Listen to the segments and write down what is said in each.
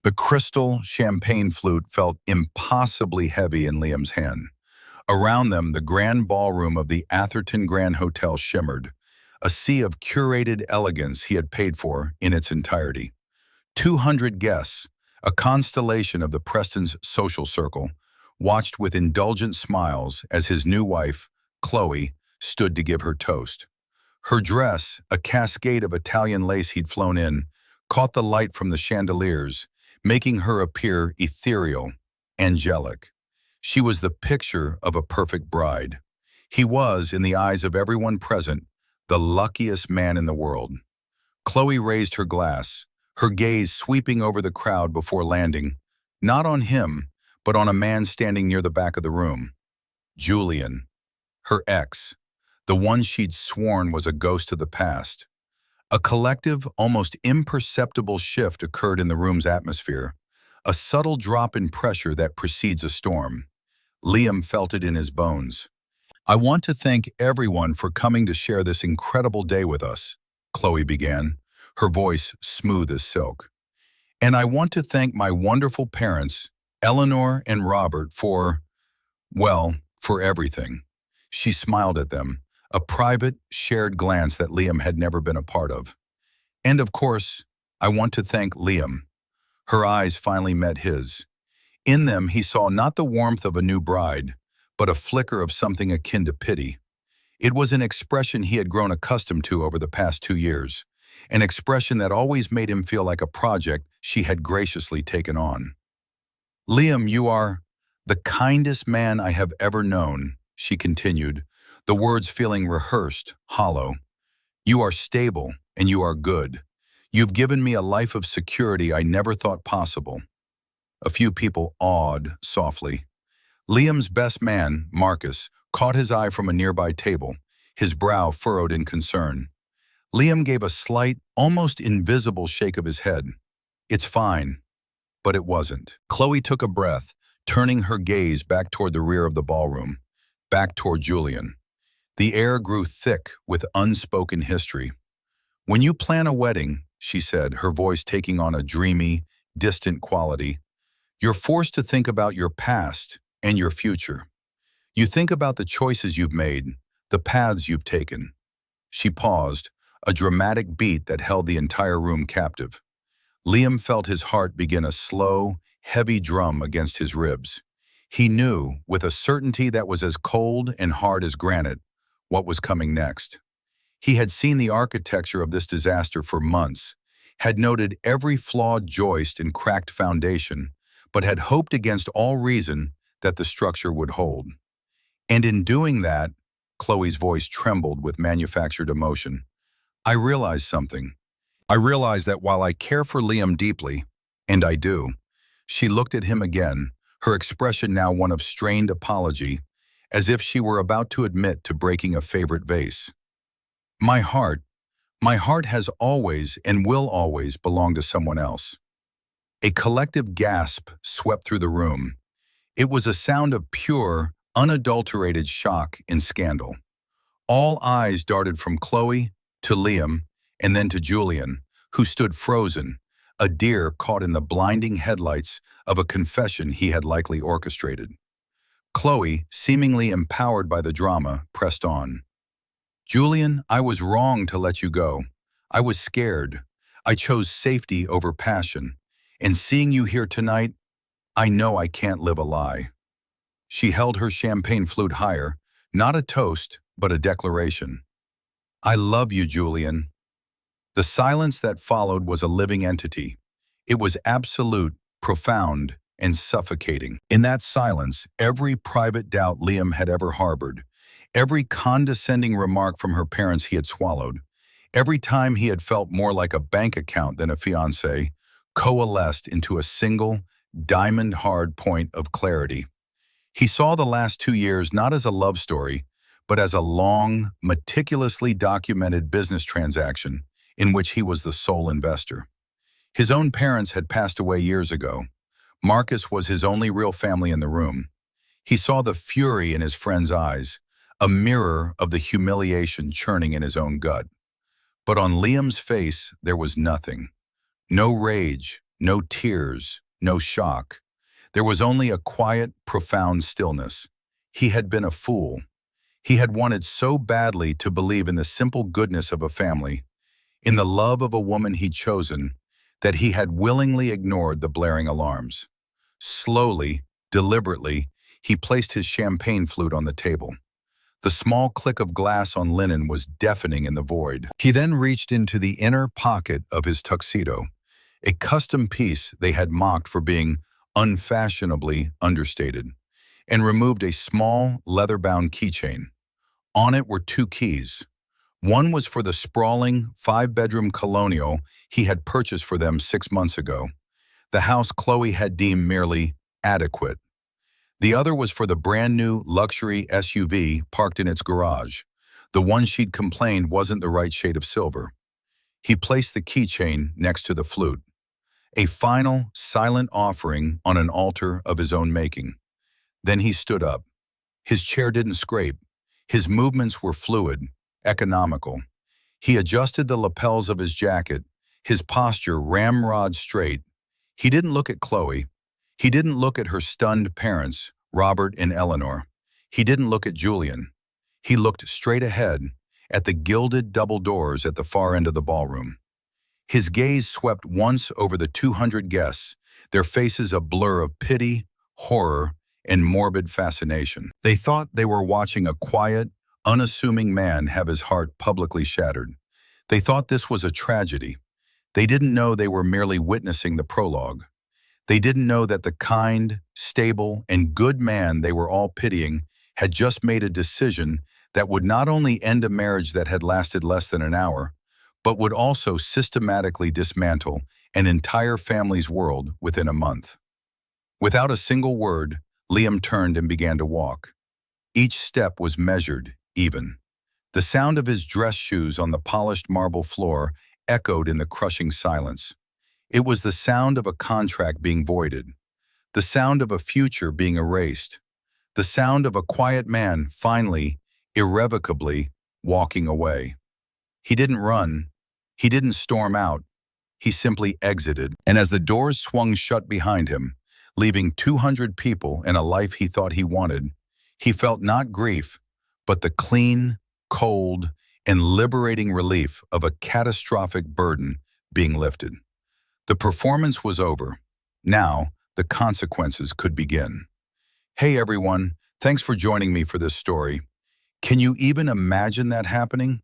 The crystal champagne flute felt impossibly heavy in Liam's hand. Around them, the grand ballroom of the Atherton Grand Hotel shimmered, a sea of curated elegance he had paid for in its entirety. 200 guests, a constellation of the Prestons' social circle, watched with indulgent smiles as his new wife, Chloe, stood to give her toast. Her dress, a cascade of Italian lace he'd flown in, caught the light from the chandeliers, making her appear ethereal, angelic. She was the picture of a perfect bride. He was, in the eyes of everyone present, the luckiest man in the world. Chloe raised her glass, her gaze sweeping over the crowd before landing, not on him, but on a man standing near the back of the room. Julian, her ex, the one she'd sworn was a ghost of the past. A collective, almost imperceptible shift occurred in the room's atmosphere, a subtle drop in pressure that precedes a storm. Liam felt it in his bones. "I want to thank everyone for coming to share this incredible day with us," Chloe began, her voice smooth as silk. "And I want to thank my wonderful parents, Eleanor and Robert, for everything." She smiled at them, a private, shared glance that Liam had never been a part of. "And of course, I want to thank Liam." Her eyes finally met his. In them, he saw not the warmth of a new bride, but a flicker of something akin to pity. It was an expression he had grown accustomed to over the past 2 years, an expression that always made him feel like a project she had graciously taken on. "Liam, you are the kindest man I have ever known," she continued, the words feeling rehearsed, hollow. "You are stable, and you are good. You've given me a life of security I never thought possible." A few people awed softly. Liam's best man, Marcus, caught his eye from a nearby table, his brow furrowed in concern. Liam gave a slight, almost invisible shake of his head. "It's fine." But it wasn't. Chloe took a breath, turning her gaze back toward the rear of the ballroom, back toward Julian. The air grew thick with unspoken history. "When you plan a wedding," she said, her voice taking on a dreamy, distant quality, "you're forced to think about your past and your future. You think about the choices you've made, the paths you've taken." She paused, a dramatic beat that held the entire room captive. Liam felt his heart begin a slow, heavy drum against his ribs. He knew, with a certainty that was as cold and hard as granite, what was coming next. He had seen the architecture of this disaster for months, had noted every flawed joist and cracked foundation, but had hoped against all reason that the structure would hold. And in doing that, Chloe's voice trembled with manufactured emotion, "I realized something. I realized that while I care for Liam deeply, and I do." She looked at him again, her expression now one of strained apology, as if she were about to admit to breaking a favorite vase. My heart has always and will always belong to someone else." A collective gasp swept through the room. It was a sound of pure, unadulterated shock and scandal. All eyes darted from Chloe to Liam and then to Julian, who stood frozen, a deer caught in the blinding headlights of a confession he had likely orchestrated. Chloe, seemingly empowered by the drama, pressed on. "Julian, I was wrong to let you go. I was scared. I chose safety over passion. And seeing you here tonight, I know I can't live a lie." She held her champagne flute higher, not a toast, but a declaration. "I love you, Julian." The silence that followed was a living entity. It was absolute, profound, and suffocating. In that silence, every private doubt Liam had ever harbored, every condescending remark from her parents he had swallowed, every time he had felt more like a bank account than a fiancé, coalesced into a single, diamond-hard point of clarity. He saw the last 2 years not as a love story, but as a long, meticulously documented business transaction in which he was the sole investor. His own parents had passed away years ago. Marcus was his only real family in the room. He saw the fury in his friend's eyes, a mirror of the humiliation churning in his own gut. But on Liam's face, there was nothing. No rage, no tears, no shock. There was only a quiet, profound stillness. He had been a fool. He had wanted so badly to believe in the simple goodness of a family, in the love of a woman he'd chosen, that he had willingly ignored the blaring alarms. Slowly, deliberately, he placed his champagne flute on the table. The small click of glass on linen was deafening in the void. He then reached into the inner pocket of his tuxedo, a custom piece they had mocked for being unfashionably understated, and removed a small, leather-bound keychain. On it were two keys. One was for the sprawling, five-bedroom colonial he had purchased for them 6 months ago, the house Chloe had deemed merely adequate. The other was for the brand-new luxury SUV parked in its garage, the one she'd complained wasn't the right shade of silver. He placed the keychain next to the flute, a final, silent offering on an altar of his own making. Then he stood up. His chair didn't scrape. His movements were fluid, economical. He adjusted the lapels of his jacket, his posture ramrod straight. He didn't look at Chloe. He didn't look at her stunned parents, Robert and Eleanor. He didn't look at Julian. He looked straight ahead, at the gilded double doors at the far end of the ballroom. His gaze swept once over the 200 guests, their faces a blur of pity, horror, and morbid fascination. They thought they were watching a quiet, unassuming man have his heart publicly shattered. They thought this was a tragedy. They didn't know they were merely witnessing the prologue. They didn't know that the kind, stable, and good man they were all pitying had just made a decision that would not only end a marriage that had lasted less than an hour, but would also systematically dismantle an entire family's world within a month. Without a single word, Liam turned and began to walk. Each step was measured, even. The sound of his dress shoes on the polished marble floor echoed in the crushing silence. It was the sound of a contract being voided, the sound of a future being erased, the sound of a quiet man finally, irrevocably, walking away. He didn't run. He didn't storm out. He simply exited. And as the doors swung shut behind him, leaving 200 people and a life he thought he wanted, he felt not grief, but the clean, cold, and liberating relief of a catastrophic burden being lifted. The performance was over. Now, the consequences could begin. Hey everyone, thanks for joining me for this story. Can you even imagine that happening?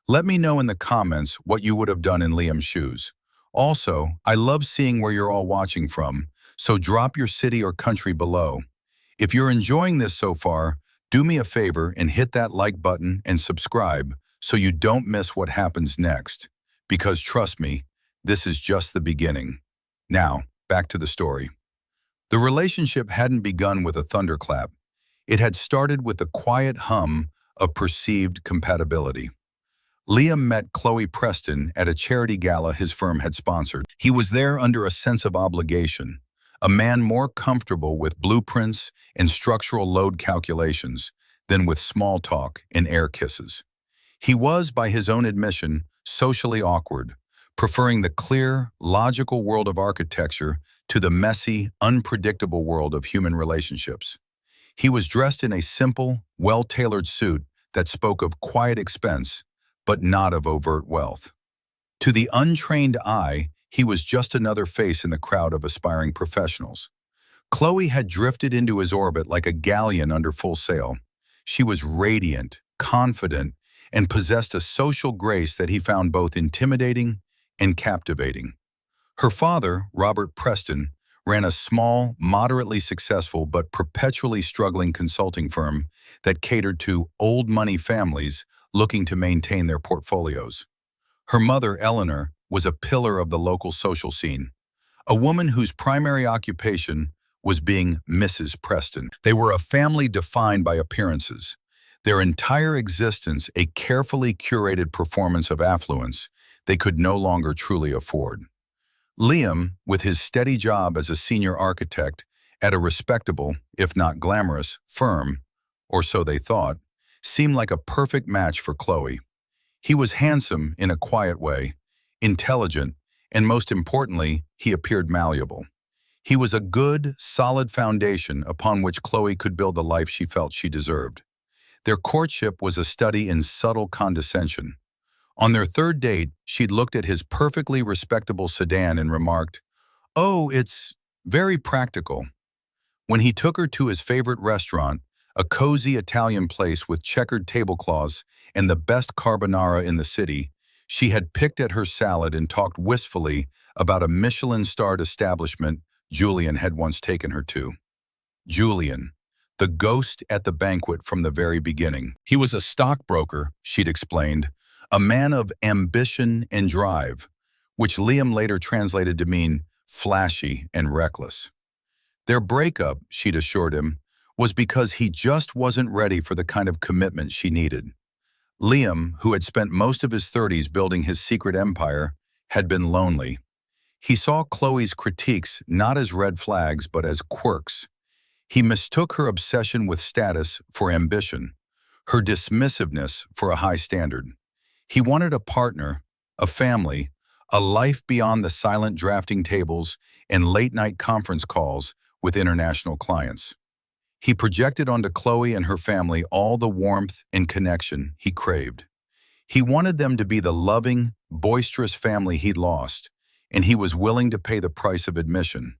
Let me know in the comments what you would have done in Liam's shoes. Also, I love seeing where you're all watching from, so drop your city or country below. If you're enjoying this so far, do me a favor and hit that like button and subscribe so you don't miss what happens next. Because trust me, this is just the beginning. Now, back to the story. The relationship hadn't begun with a thunderclap. It had started with the quiet hum of perceived compatibility. Liam met Chloe Preston at a charity gala his firm had sponsored. He was there under a sense of obligation, a man more comfortable with blueprints and structural load calculations than with small talk and air kisses. He was, by his own admission, socially awkward, preferring the clear, logical world of architecture to the messy, unpredictable world of human relationships. He was dressed in a simple, well-tailored suit that spoke of quiet expense, but not of overt wealth. To the untrained eye, he was just another face in the crowd of aspiring professionals. Chloe had drifted into his orbit like a galleon under full sail. She was radiant, confident, and possessed a social grace that he found both intimidating and captivating. Her father, Robert Preston, ran a small, moderately successful but perpetually struggling consulting firm that catered to old money families looking to maintain their portfolios. Her mother, Eleanor, was a pillar of the local social scene, a woman whose primary occupation was being Mrs. Preston. They were a family defined by appearances, their entire existence a carefully curated performance of affluence they could no longer truly afford. Liam, with his steady job as a senior architect at a respectable, if not glamorous, firm, or so they thought, seemed like a perfect match for Chloe. He was handsome in a quiet way, intelligent, And most importantly, he appeared malleable. He was a good, solid foundation upon which Chloe could build the life she felt she deserved. Their courtship was a study in subtle condescension. On their third date, she'd looked at his perfectly respectable sedan and remarked, "Oh, it's very practical." When he took her to his favorite restaurant, a cozy Italian place with checkered tablecloths and the best carbonara in the city, she had picked at her salad and talked wistfully about a Michelin-starred establishment Julian had once taken her to. Julian, the ghost at the banquet from the very beginning. He was a stockbroker, she'd explained, a man of ambition and drive, which Liam later translated to mean flashy and reckless. Their breakup, she'd assured him, was because he just wasn't ready for the kind of commitment she needed. Liam, who had spent most of his 30s building his secret empire, had been lonely. He saw Chloe's critiques not as red flags but as quirks. He mistook her obsession with status for ambition, her dismissiveness for a high standard. He wanted a partner, a family, a life beyond the silent drafting tables and late-night conference calls with international clients. He projected onto Chloe and her family all the warmth and connection he craved. He wanted them to be the loving, boisterous family he'd lost, and he was willing to pay the price of admission.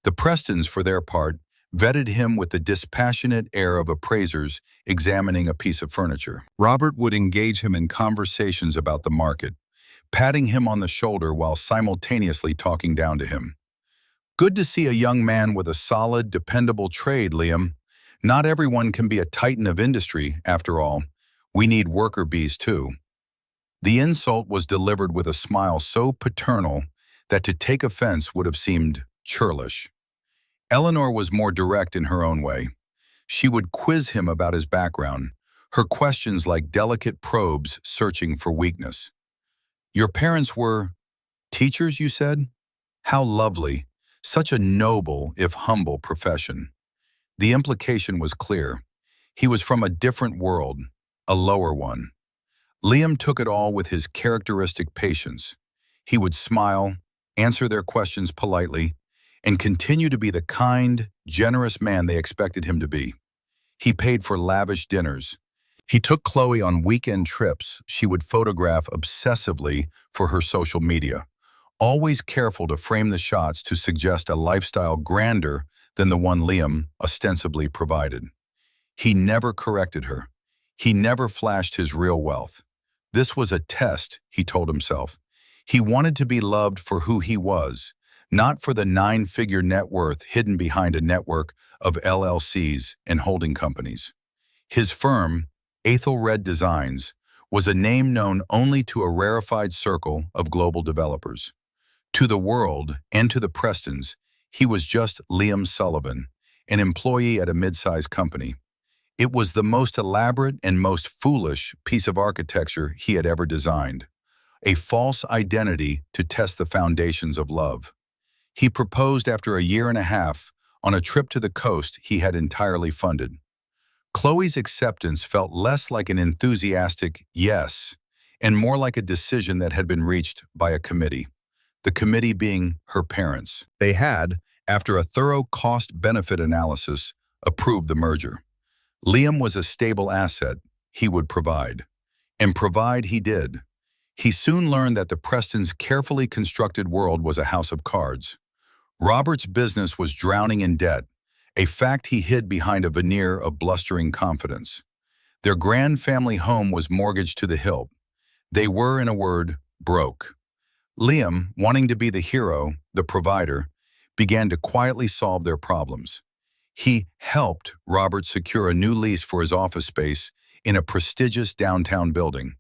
The Prestons, for their part, vetted him with the dispassionate air of appraisers examining a piece of furniture. Robert would engage him in conversations about the market, patting him on the shoulder while simultaneously talking down to him. "Good to see a young man with a solid, dependable trade, Liam. Not everyone can be a titan of industry, after all. We need worker bees, too." The insult was delivered with a smile so paternal that to take offense would have seemed churlish. Eleanor was more direct in her own way. She would quiz him about his background, her questions like delicate probes searching for weakness. "Your parents were teachers, you said? How lovely. Such a noble, if humble, profession." The implication was clear. He was from a different world, a lower one. Liam took it all with his characteristic patience. He would smile, answer their questions politely, and continue to be the kind, generous man they expected him to be. He paid for lavish dinners. He took Chloe on weekend trips she would photograph obsessively for her social media, always careful to frame the shots to suggest a lifestyle grander than the one Liam ostensibly provided. He never corrected her. He never flashed his real wealth. This was a test, he told himself. He wanted to be loved for who he was, not for the 9-figure net worth hidden behind a network of LLCs and holding companies. His firm, Athelred Designs, was a name known only to a rarefied circle of global developers. To the world and to the Prestons, he was just Liam Sullivan, an employee at a mid-sized company. It was the most elaborate and most foolish piece of architecture he had ever designed, a false identity to test the foundations of love. He proposed after a year and a half on a trip to the coast he had entirely funded. Chloe's acceptance felt less like an enthusiastic yes and more like a decision that had been reached by a committee, the committee being her parents. They had, after a thorough cost-benefit analysis, approved the merger. Liam was a stable asset he would provide, and provide he did. He soon learned that the Prestons' carefully constructed world was a house of cards. Robert's business was drowning in debt, a fact he hid behind a veneer of blustering confidence. Their grand family home was mortgaged to the hilt. They were, in a word, broke. Liam, wanting to be the hero, the provider, began to quietly solve their problems. He helped Robert secure a new lease for his office space in a prestigious downtown building,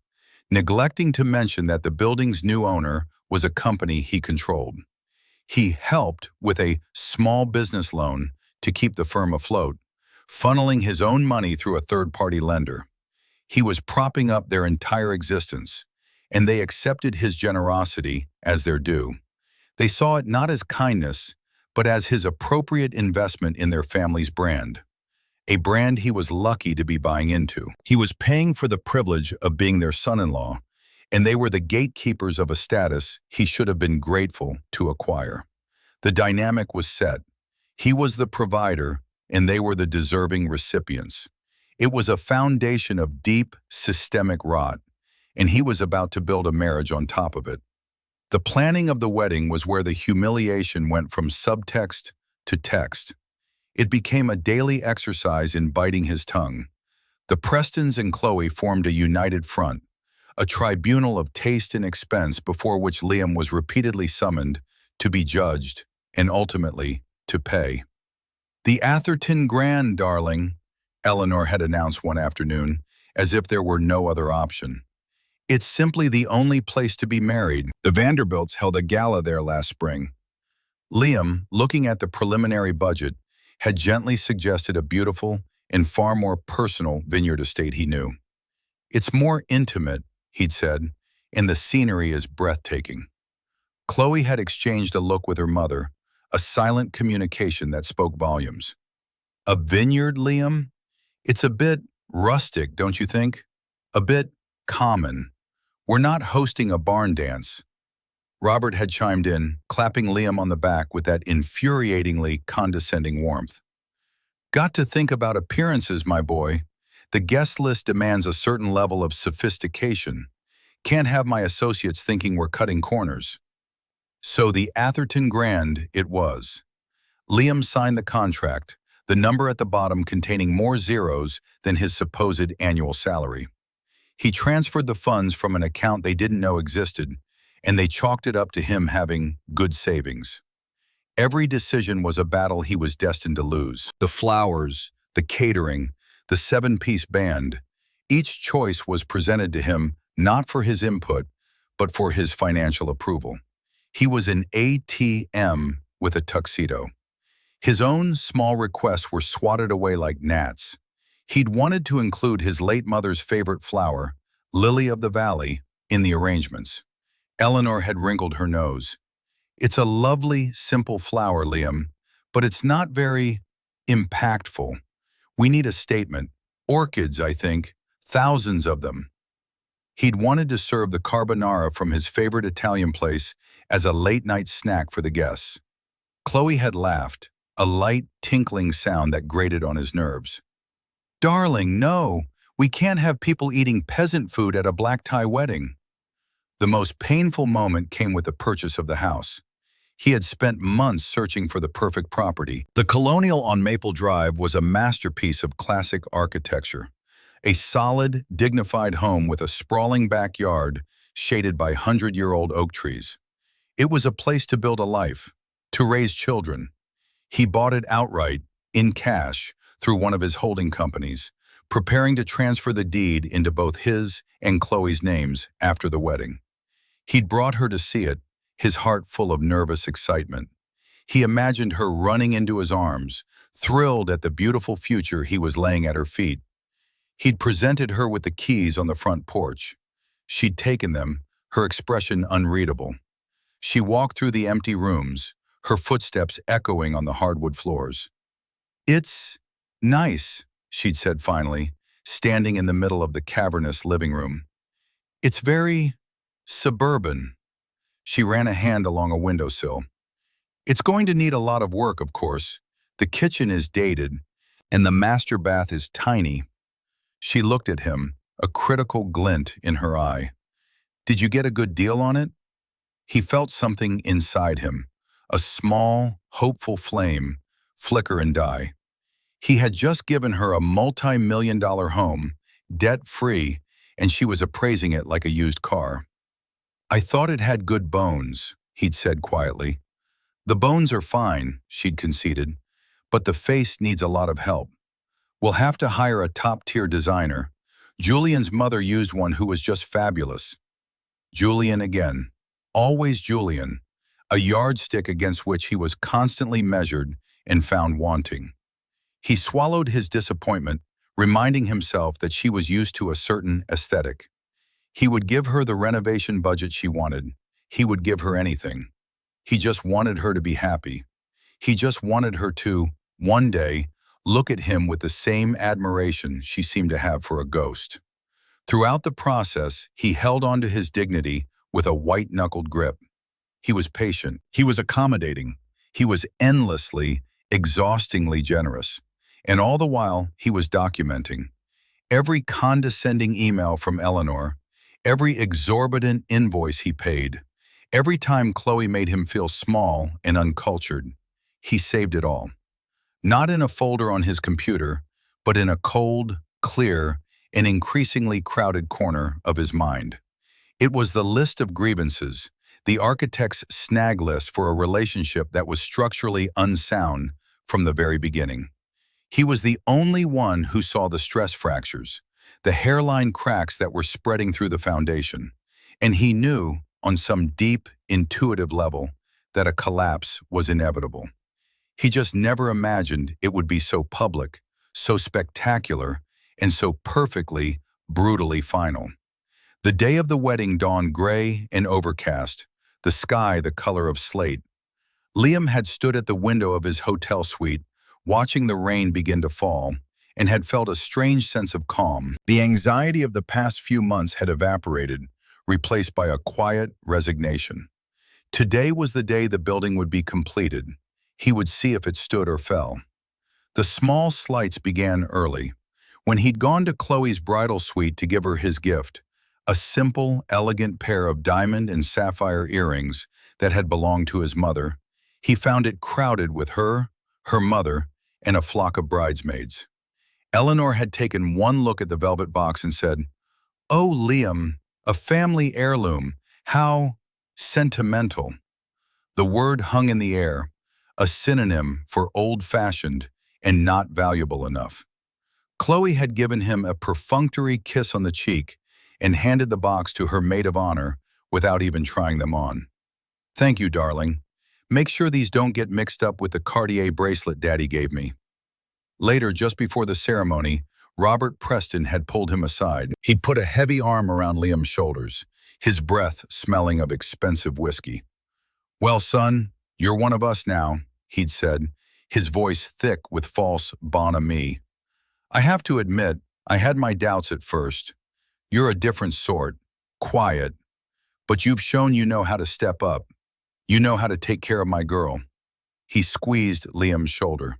neglecting to mention that the building's new owner was a company he controlled. He helped with a small business loan to keep the firm afloat, funneling his own money through a third-party lender. He was propping up their entire existence, and they accepted his generosity as their due. They saw it not as kindness, but as his appropriate investment in their family's brand, a brand he was lucky to be buying into. He was paying for the privilege of being their son-in-law, and they were the gatekeepers of a status he should have been grateful to acquire. The dynamic was set. He was the provider, and they were the deserving recipients. It was a foundation of deep, systemic rot, and he was about to build a marriage on top of it. The planning of the wedding was where the humiliation went from subtext to text. It became a daily exercise in biting his tongue. The Prestons and Chloe formed a united front, a tribunal of taste and expense before which Liam was repeatedly summoned to be judged and ultimately to pay. "The Atherton Grand, darling," Eleanor had announced one afternoon, as if there were no other option. "It's simply the only place to be married. The Vanderbilts held a gala there last spring." Liam, looking at the preliminary budget, had gently suggested a beautiful and far more personal vineyard estate he knew. "It's more intimate," he'd said, "and the scenery is breathtaking." Chloe had exchanged a look with her mother, a silent communication that spoke volumes. "A vineyard, Liam? It's a bit rustic, don't you think? A bit common. We're not hosting a barn dance." Robert had chimed in, clapping Liam on the back with that infuriatingly condescending warmth. "Got to think about appearances, my boy. The guest list demands a certain level of sophistication. Can't have my associates thinking we're cutting corners." So the Atherton Grand it was. Liam signed the contract, the number at the bottom containing more zeros than his supposed annual salary. He transferred the funds from an account they didn't know existed, and they chalked it up to him having good savings. Every decision was a battle he was destined to lose. The flowers, the catering, the seven-piece band. Each choice was presented to him not for his input, but for his financial approval. He was an ATM with a tuxedo. His own small requests were swatted away like gnats. He'd wanted to include his late mother's favorite flower, lily of the valley, in the arrangements. Eleanor had wrinkled her nose. "It's a lovely, simple flower, Liam, but it's not very impactful. We need a statement. Orchids, I think. Thousands of them." He'd wanted to serve the carbonara from his favorite Italian place as a late-night snack for the guests. Chloe had laughed, a light, tinkling sound that grated on his nerves. "Darling, no, we can't have people eating peasant food at a black-tie wedding." The most painful moment came with the purchase of the house. He had spent months searching for the perfect property. The Colonial on Maple Drive was a masterpiece of classic architecture. A solid, dignified home with a sprawling backyard shaded by 100-year-old oak trees. It was a place to build a life, to raise children. He bought it outright, in cash, through one of his holding companies, preparing to transfer the deed into both his and Chloe's names after the wedding. He'd brought her to see it, his heart full of nervous excitement. He imagined her running into his arms, thrilled at the beautiful future he was laying at her feet. He'd presented her with the keys on the front porch. She'd taken them, her expression unreadable. She walked through the empty rooms, her footsteps echoing on the hardwood floors. "It's nice," she'd said finally, standing in the middle of the cavernous living room. "It's very suburban." She ran a hand along a windowsill. "It's going to need a lot of work, of course. The kitchen is dated, and the master bath is tiny." She looked at him, a critical glint in her eye. "Did you get a good deal on it?" He felt something inside him, a small, hopeful flame, flicker and die. He had just given her a multi-million-dollar home, debt-free, and she was appraising it like a used car. "I thought it had good bones," he'd said quietly. "The bones are fine," she'd conceded, "but the face needs a lot of help. We'll have to hire a top-tier designer. Julian's mother used one who was just fabulous." Julian again. Always Julian, a yardstick against which he was constantly measured and found wanting. He swallowed his disappointment, reminding himself that she was used to a certain aesthetic. He would give her the renovation budget she wanted. He would give her anything. He just wanted her to be happy. He just wanted her to, one day, look at him with the same admiration she seemed to have for a ghost. Throughout the process, he held on to his dignity with a white-knuckled grip. He was patient. He was accommodating. He was endlessly, exhaustingly generous. And all the while, he was documenting. Every condescending email from Eleanor, every exorbitant invoice he paid, every time Chloe made him feel small and uncultured, he saved it all. Not in a folder on his computer, but in a cold, clear, and increasingly crowded corner of his mind. It was the list of grievances, the architect's snag list for a relationship that was structurally unsound from the very beginning. He was the only one who saw the stress fractures, the hairline cracks that were spreading through the foundation, and he knew, on some deep, intuitive level, that a collapse was inevitable. He just never imagined it would be so public, so spectacular, and so perfectly, brutally final. The day of the wedding dawned gray and overcast, the sky the color of slate. Liam had stood at the window of his hotel suite, watching the rain begin to fall, and had felt a strange sense of calm. The anxiety of the past few months had evaporated, replaced by a quiet resignation. Today was the day the building would be completed. He would see if it stood or fell. The small slights began early. When he'd gone to Chloe's bridal suite to give her his gift, a simple, elegant pair of diamond and sapphire earrings that had belonged to his mother, he found it crowded with her mother, and a flock of bridesmaids. Eleanor had taken one look at the velvet box and said, "Oh, Liam, a family heirloom. How sentimental." The word hung in the air, a synonym for old-fashioned and not valuable enough. Chloe had given him a perfunctory kiss on the cheek and handed the box to her maid of honor without even trying them on. "Thank you, darling. Make sure these don't get mixed up with the Cartier bracelet Daddy gave me." Later, just before the ceremony, Robert Preston had pulled him aside. He'd put a heavy arm around Liam's shoulders, his breath smelling of expensive whiskey. "Well, son, you're one of us now," he'd said, his voice thick with false bonhomie. "I have to admit, I had my doubts at first. You're a different sort, quiet, but you've shown you know how to step up. You know how to take care of my girl." He squeezed Liam's shoulder.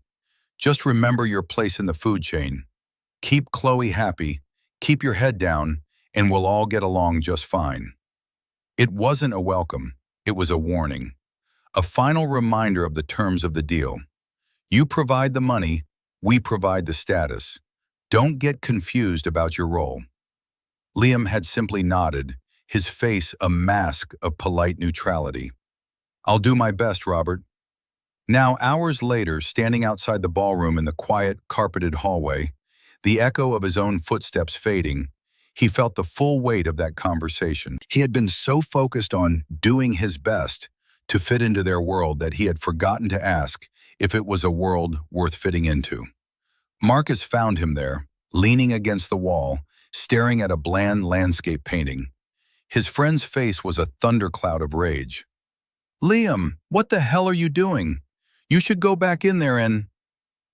"Just remember your place in the food chain. Keep Chloe happy, keep your head down, and we'll all get along just fine." It wasn't a welcome, it was a warning. A final reminder of the terms of the deal. You provide the money, we provide the status. Don't get confused about your role. Liam had simply nodded, his face a mask of polite neutrality. "I'll do my best, Robert." Now, hours later, standing outside the ballroom in the quiet, carpeted hallway, the echo of his own footsteps fading, he felt the full weight of that conversation. He had been so focused on doing his best to fit into their world that he had forgotten to ask if it was a world worth fitting into. Marcus found him there, leaning against the wall, staring at a bland landscape painting. His friend's face was a thundercloud of rage. "Liam, what the hell are you doing? You should go back in there and—"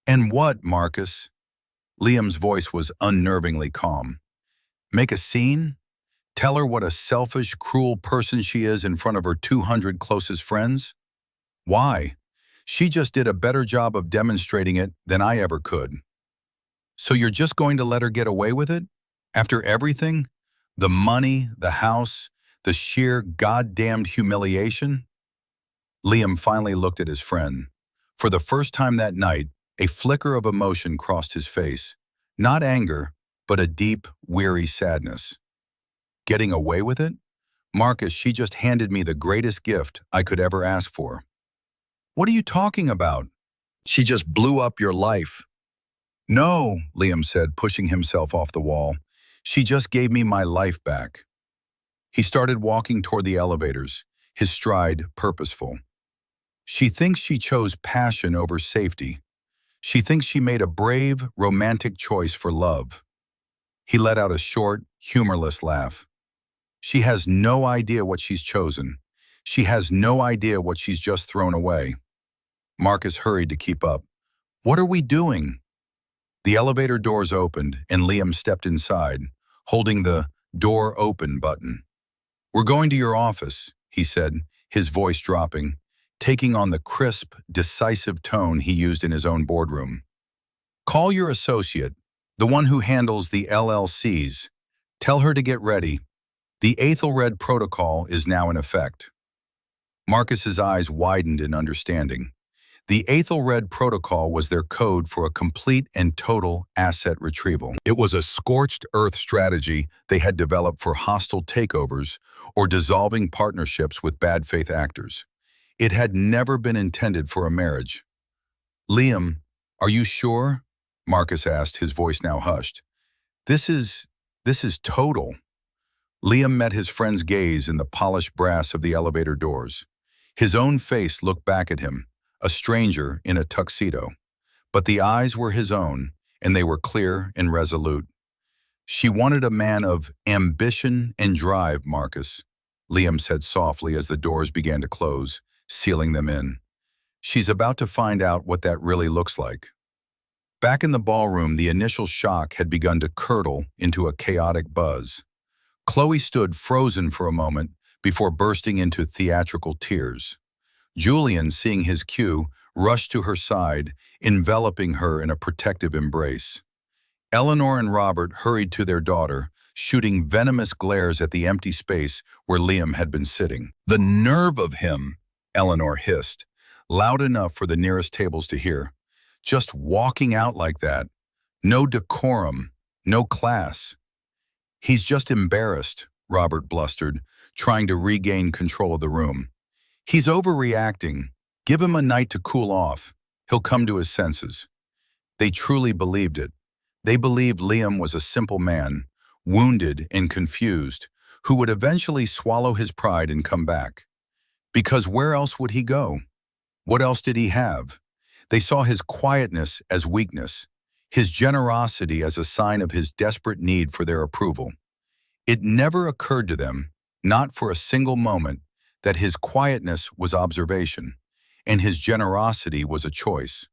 "And what, Marcus?" Liam's voice was unnervingly calm. "Make a scene? Tell her what a selfish, cruel person she is in front of her 200 closest friends? Why? She just did a better job of demonstrating it than I ever could. So you're just going to let her get away with it? After everything? The money, the house, the sheer goddamned humiliation?" Liam finally looked at his friend. For the first time that night, a flicker of emotion crossed his face. Not anger, but a deep, weary sadness. "Getting away with it? Marcus, she just handed me the greatest gift I could ever ask for." "What are you talking about?" "She just blew up your life." "No," Liam said, pushing himself off the wall. "She just gave me my life back." He started walking toward the elevators, his stride purposeful. "She thinks she chose passion over safety. She thinks she made a brave, romantic choice for love." He let out a short, humorless laugh. "She has no idea what she's chosen. She has no idea what she's just thrown away." Marcus hurried to keep up. "What are we doing?" The elevator doors opened, and Liam stepped inside, holding the door open button. "We're going to your office," he said, his voice dropping, taking on the crisp, decisive tone he used in his own boardroom. "Call your associate, the one who handles the LLCs. Tell her to get ready. The Aethelred Protocol is now in effect." Marcus's eyes widened in understanding. The Aethelred Protocol was their code for a complete and total asset retrieval. It was a scorched earth strategy they had developed for hostile takeovers or dissolving partnerships with bad faith actors. It had never been intended for a marriage. "Liam, are you sure?" Marcus asked, his voice now hushed. This is total." Liam met his friend's gaze in the polished brass of the elevator doors. His own face looked back at him, a stranger in a tuxedo. But the eyes were his own, and they were clear and resolute. "She wanted a man of ambition and drive, Marcus," Liam said softly as the doors began to close, sealing them in. "She's about to find out what that really looks like." Back in the ballroom, the initial shock had begun to curdle into a chaotic buzz. Chloe stood frozen for a moment before bursting into theatrical tears. Julian, seeing his cue, rushed to her side, enveloping her in a protective embrace. Eleanor and Robert hurried to their daughter, shooting venomous glares at the empty space where Liam had been sitting. "The nerve of him," Eleanor hissed, loud enough for the nearest tables to hear. "Just walking out like that. No decorum, no class." "He's just embarrassed," Robert blustered, trying to regain control of the room. "He's overreacting. Give him a night to cool off. He'll come to his senses." They truly believed it. They believed Liam was a simple man, wounded and confused, who would eventually swallow his pride and come back. Because where else would he go? What else did he have? They saw his quietness as weakness, his generosity as a sign of his desperate need for their approval. It never occurred to them, not for a single moment, that his quietness was observation, and his generosity was a choice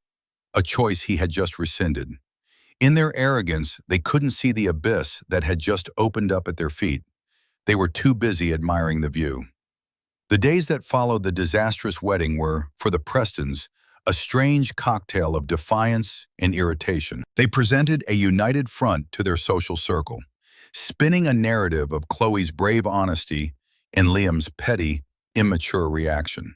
he had just rescinded. In their arrogance, they couldn't see the abyss that had just opened up at their feet. They were too busy admiring the view. The days that followed the disastrous wedding were, for the Prestons, a strange cocktail of defiance and irritation. They presented a united front to their social circle, spinning a narrative of Chloe's brave honesty and Liam's petty, immature reaction.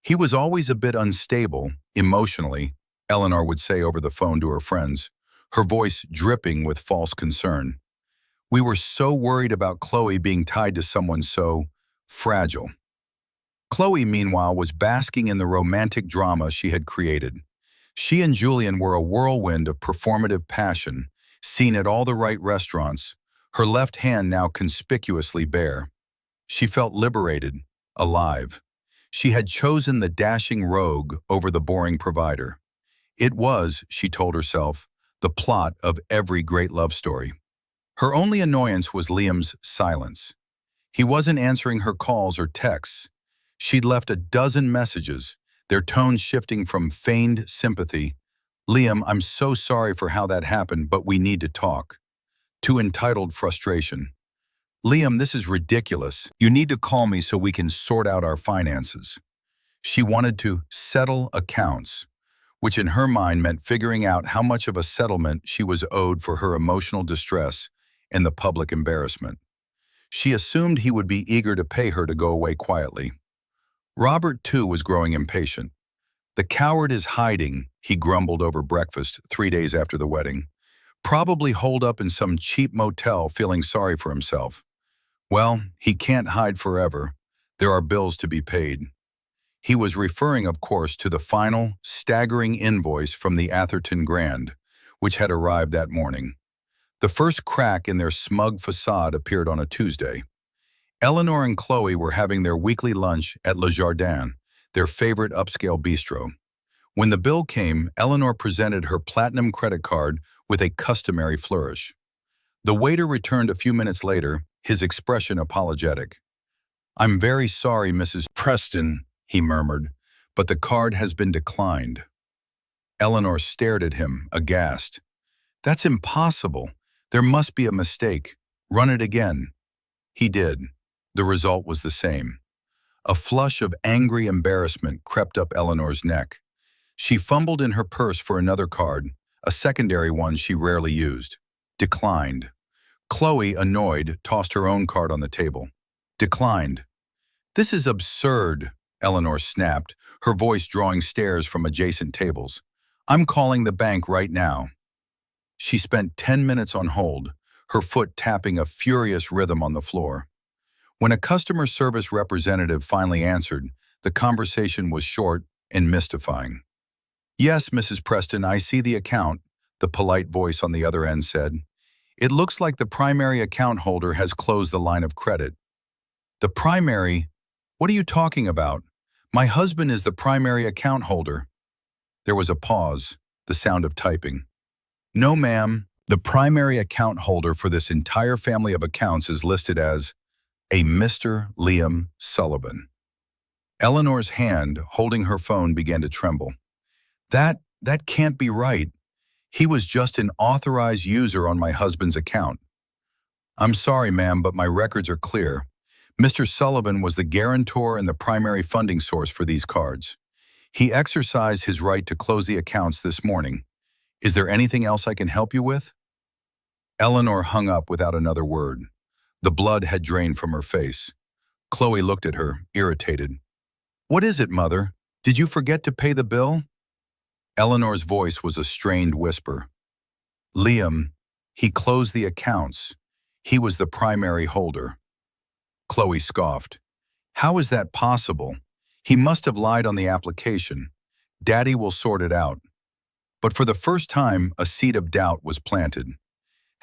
"He was always a bit unstable, emotionally," Eleanor would say over the phone to her friends, her voice dripping with false concern. "We were so worried about Chloe being tied to someone so fragile." Chloe, meanwhile, was basking in the romantic drama she had created. She and Julian were a whirlwind of performative passion, seen at all the right restaurants, her left hand now conspicuously bare. She felt liberated, alive. She had chosen the dashing rogue over the boring provider. It was, she told herself, the plot of every great love story. Her only annoyance was Liam's silence. He wasn't answering her calls or texts. She'd left a dozen messages, their tones shifting from feigned sympathy, "Liam, I'm so sorry for how that happened, but we need to talk," to entitled frustration. "Liam, this is ridiculous. You need to call me so we can sort out our finances." She wanted to settle accounts, which in her mind meant figuring out how much of a settlement she was owed for her emotional distress and the public embarrassment. She assumed he would be eager to pay her to go away quietly. Robert, too, was growing impatient. "The coward is hiding," he grumbled over breakfast 3 days after the wedding. "Probably holed up in some cheap motel feeling sorry for himself. Well, he can't hide forever. There are bills to be paid." He was referring, of course, to the final, staggering invoice from the Atherton Grand, which had arrived that morning. The first crack in their smug facade appeared on a Tuesday. Eleanor and Chloe were having their weekly lunch at Le Jardin, their favorite upscale bistro. When the bill came, Eleanor presented her platinum credit card with a customary flourish. The waiter returned a few minutes later, his expression apologetic. "I'm very sorry, Mrs. Preston," he murmured, "but the card has been declined." Eleanor stared at him, aghast. "That's impossible. There must be a mistake." Run it again. He did. The result was the same. A flush of angry embarrassment crept up Eleanor's neck. She fumbled in her purse for another card, a secondary one she rarely used. Declined. Chloe, annoyed, tossed her own card on the table. Declined. This is absurd, Eleanor snapped, her voice drawing stares from adjacent tables. I'm calling the bank right now. She spent 10 minutes on hold, her foot tapping a furious rhythm on the floor. When a customer service representative finally answered, the conversation was short and mystifying. Yes, Mrs. Preston, I see the account, the polite voice on the other end said. It looks like the primary account holder has closed the line of credit. The primary? What are you talking about? My husband is the primary account holder. There was a pause, the sound of typing. No, ma'am. The primary account holder for this entire family of accounts is listed as a Mr. Liam Sullivan. Eleanor's hand, holding her phone, began to tremble. That can't be right. He was just an authorized user on my husband's account. I'm sorry, ma'am, but my records are clear. Mr. Sullivan was the guarantor and the primary funding source for these cards. He exercised his right to close the accounts this morning. Is there anything else I can help you with? Eleanor hung up without another word. The blood had drained from her face. Chloe looked at her, irritated. What is it, Mother? Did you forget to pay the bill? Eleanor's voice was a strained whisper. Liam, he closed the accounts. He was the primary holder. Chloe scoffed. How is that possible? He must have lied on the application. Daddy will sort it out. But for the first time, a seed of doubt was planted.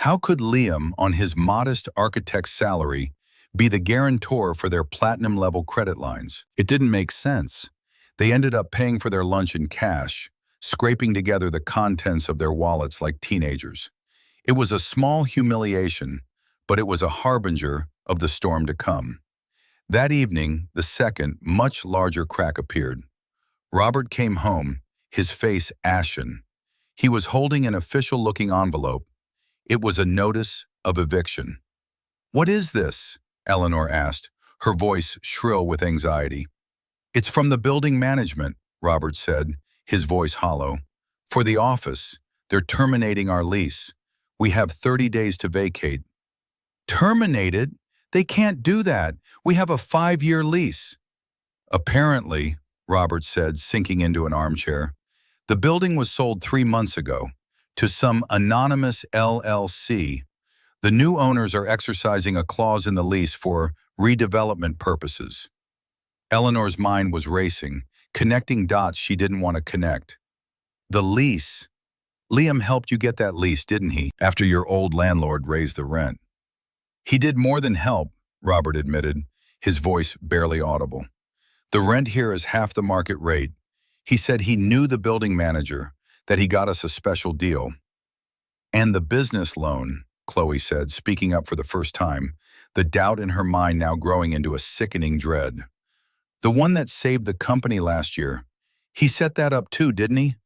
How could Liam, on his modest architect's salary, be the guarantor for their platinum-level credit lines? It didn't make sense. They ended up paying for their lunch in cash, scraping together the contents of their wallets like teenagers. It was a small humiliation, but it was a harbinger of the storm to come. That evening, the second, much larger crack appeared. Robert came home, his face ashen. He was holding an official-looking envelope. It was a notice of eviction. What is this? Eleanor asked, her voice shrill with anxiety. It's from the building management, Robert said, his voice hollow. For the office, they're terminating our lease. We have 30 days to vacate. Terminated? They can't do that. We have a 5-year lease. Apparently, Robert said, sinking into an armchair, the building was sold 3 months ago to some anonymous LLC. The new owners are exercising a clause in the lease for redevelopment purposes. Eleanor's mind was racing, connecting dots she didn't want to connect. The lease. Liam helped you get that lease, didn't he, after your old landlord raised the rent? He did more than help, Robert admitted, his voice barely audible. The rent here is half the market rate. He said he knew the building manager, that he got us a special deal. And the business loan, Chloe said, speaking up for the first time, the doubt in her mind now growing into a sickening dread. The one that saved the company last year. He set that up too, didn't he?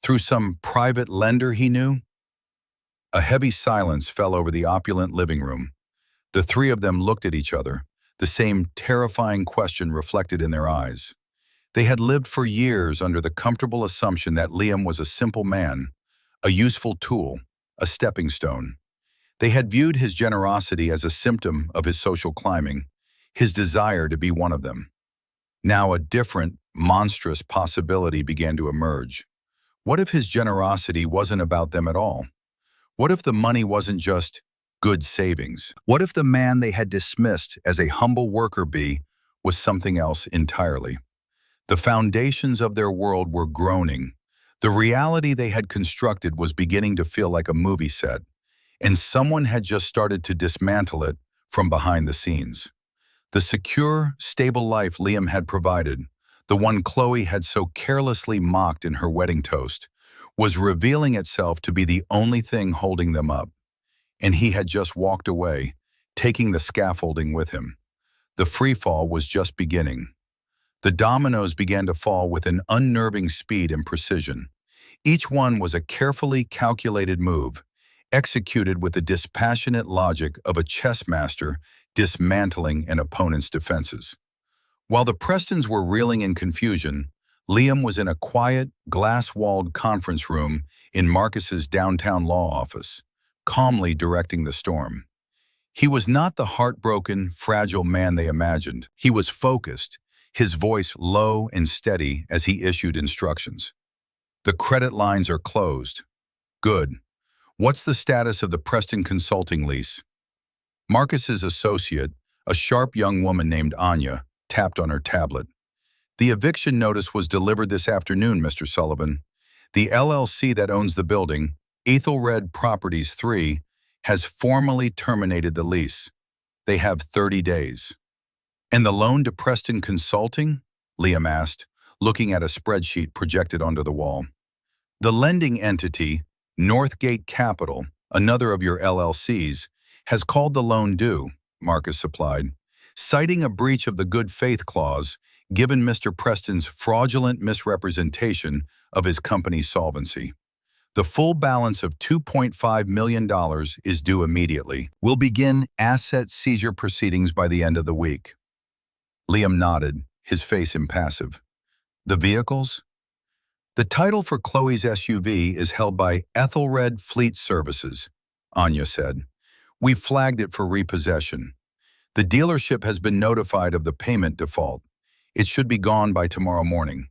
Through some private lender he knew? A heavy silence fell over the opulent living room. The three of them looked at each other, the same terrifying question reflected in their eyes. They had lived for years under the comfortable assumption that Liam was a simple man, a useful tool, a stepping stone. They had viewed his generosity as a symptom of his social climbing, his desire to be one of them. Now a different, monstrous possibility began to emerge. What if his generosity wasn't about them at all? What if the money wasn't just good savings? What if the man they had dismissed as a humble worker bee was something else entirely? The foundations of their world were groaning. The reality they had constructed was beginning to feel like a movie set, and someone had just started to dismantle it from behind the scenes. The secure, stable life Liam had provided, the one Chloe had so carelessly mocked in her wedding toast, was revealing itself to be the only thing holding them up. And he had just walked away, taking the scaffolding with him. The freefall was just beginning. The dominoes began to fall with an unnerving speed and precision. Each one was a carefully calculated move, executed with the dispassionate logic of a chess master dismantling an opponent's defenses. While the Prestons were reeling in confusion, Liam was in a quiet, glass-walled conference room in Marcus's downtown law office, calmly directing the storm. He was not the heartbroken, fragile man they imagined. He was focused, his voice low and steady as he issued instructions. The credit lines are closed. Good. What's the status of the Preston Consulting lease? Marcus's associate, a sharp young woman named Anya, tapped on her tablet. The eviction notice was delivered this afternoon, Mr. Sullivan. The LLC that owns the building, Ethelred Properties 3, has formally terminated the lease. They have 30 days. And the loan to Preston Consulting? Liam asked, looking at a spreadsheet projected onto the wall. The lending entity, Northgate Capital, another of your LLCs, has called the loan due, Marcus supplied, citing a breach of the good faith clause given Mr. Preston's fraudulent misrepresentation of his company's solvency. The full balance of $2.5 million is due immediately. We'll begin asset seizure proceedings by the end of the week. Liam nodded, his face impassive. The vehicles? The title for Chloe's SUV is held by Ethelred Fleet Services, Anya said. We've flagged it for repossession. The dealership has been notified of the payment default. It should be gone by tomorrow morning.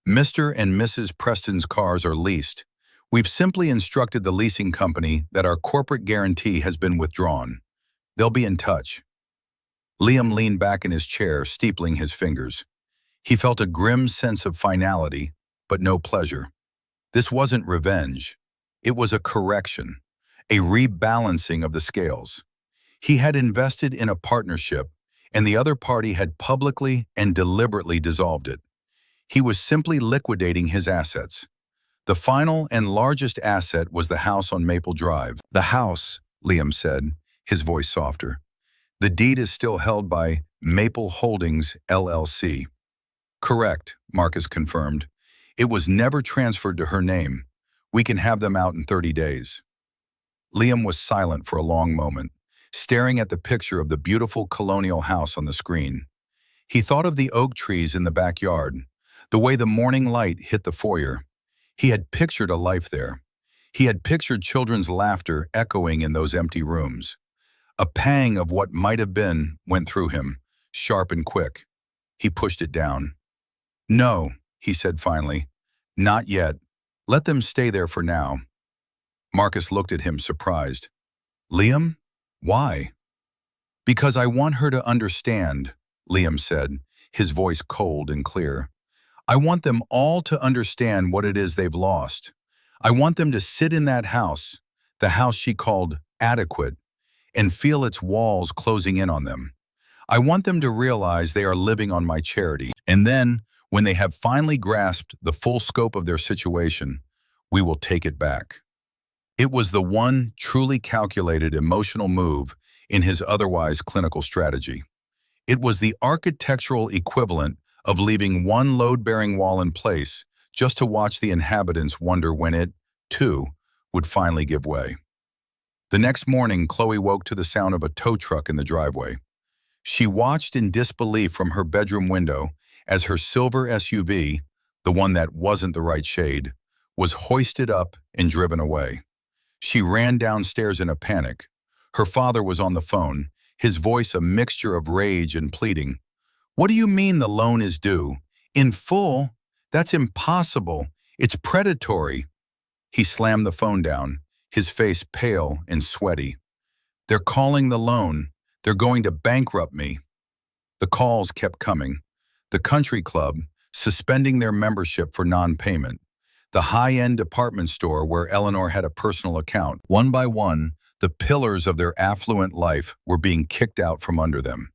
Mr. and Mrs. Preston's cars are leased. We've simply instructed the leasing company that our corporate guarantee has been withdrawn. They'll be in touch. Liam leaned back in his chair, steepling his fingers. He felt a grim sense of finality, but no pleasure. This wasn't revenge. It was a correction, a rebalancing of the scales. He had invested in a partnership, and the other party had publicly and deliberately dissolved it. He was simply liquidating his assets. The final and largest asset was the house on Maple Drive. The house, Liam said, his voice softer. The deed is still held by Maple Holdings, LLC. Correct, Marcus confirmed. It was never transferred to her name. We can have them out in 30 days. Liam was silent for a long moment, staring at the picture of the beautiful colonial house on the screen. He thought of the oak trees in the backyard, the way the morning light hit the foyer. He had pictured a life there. He had pictured children's laughter echoing in those empty rooms. A pang of what might have been went through him, sharp and quick. He pushed it down. No, he said finally. Not yet. Let them stay there for now. Marcus looked at him surprised. Liam? Why? Because I want her to understand, Liam said, his voice cold and clear. I want them all to understand what it is they've lost. I want them to sit in that house, the house she called adequate, and feel its walls closing in on them. I want them to realize they are living on my charity. And then, when they have finally grasped the full scope of their situation, we will take it back. It was the one truly calculated emotional move in his otherwise clinical strategy. It was the architectural equivalent of leaving one load-bearing wall in place just to watch the inhabitants wonder when it, too, would finally give way. The next morning, Chloe woke to the sound of a tow truck in the driveway. She watched in disbelief from her bedroom window as her silver SUV, the one that wasn't the right shade, was hoisted up and driven away. She ran downstairs in a panic. Her father was on the phone, his voice a mixture of rage and pleading. What do you mean the loan is due? In full? That's impossible. It's predatory. He slammed the phone down, his face pale and sweaty. They're calling the loan. They're going to bankrupt me. The calls kept coming. The country club, suspending their membership for non-payment. The high-end department store where Eleanor had a personal account. One by one, the pillars of their affluent life were being kicked out from under them.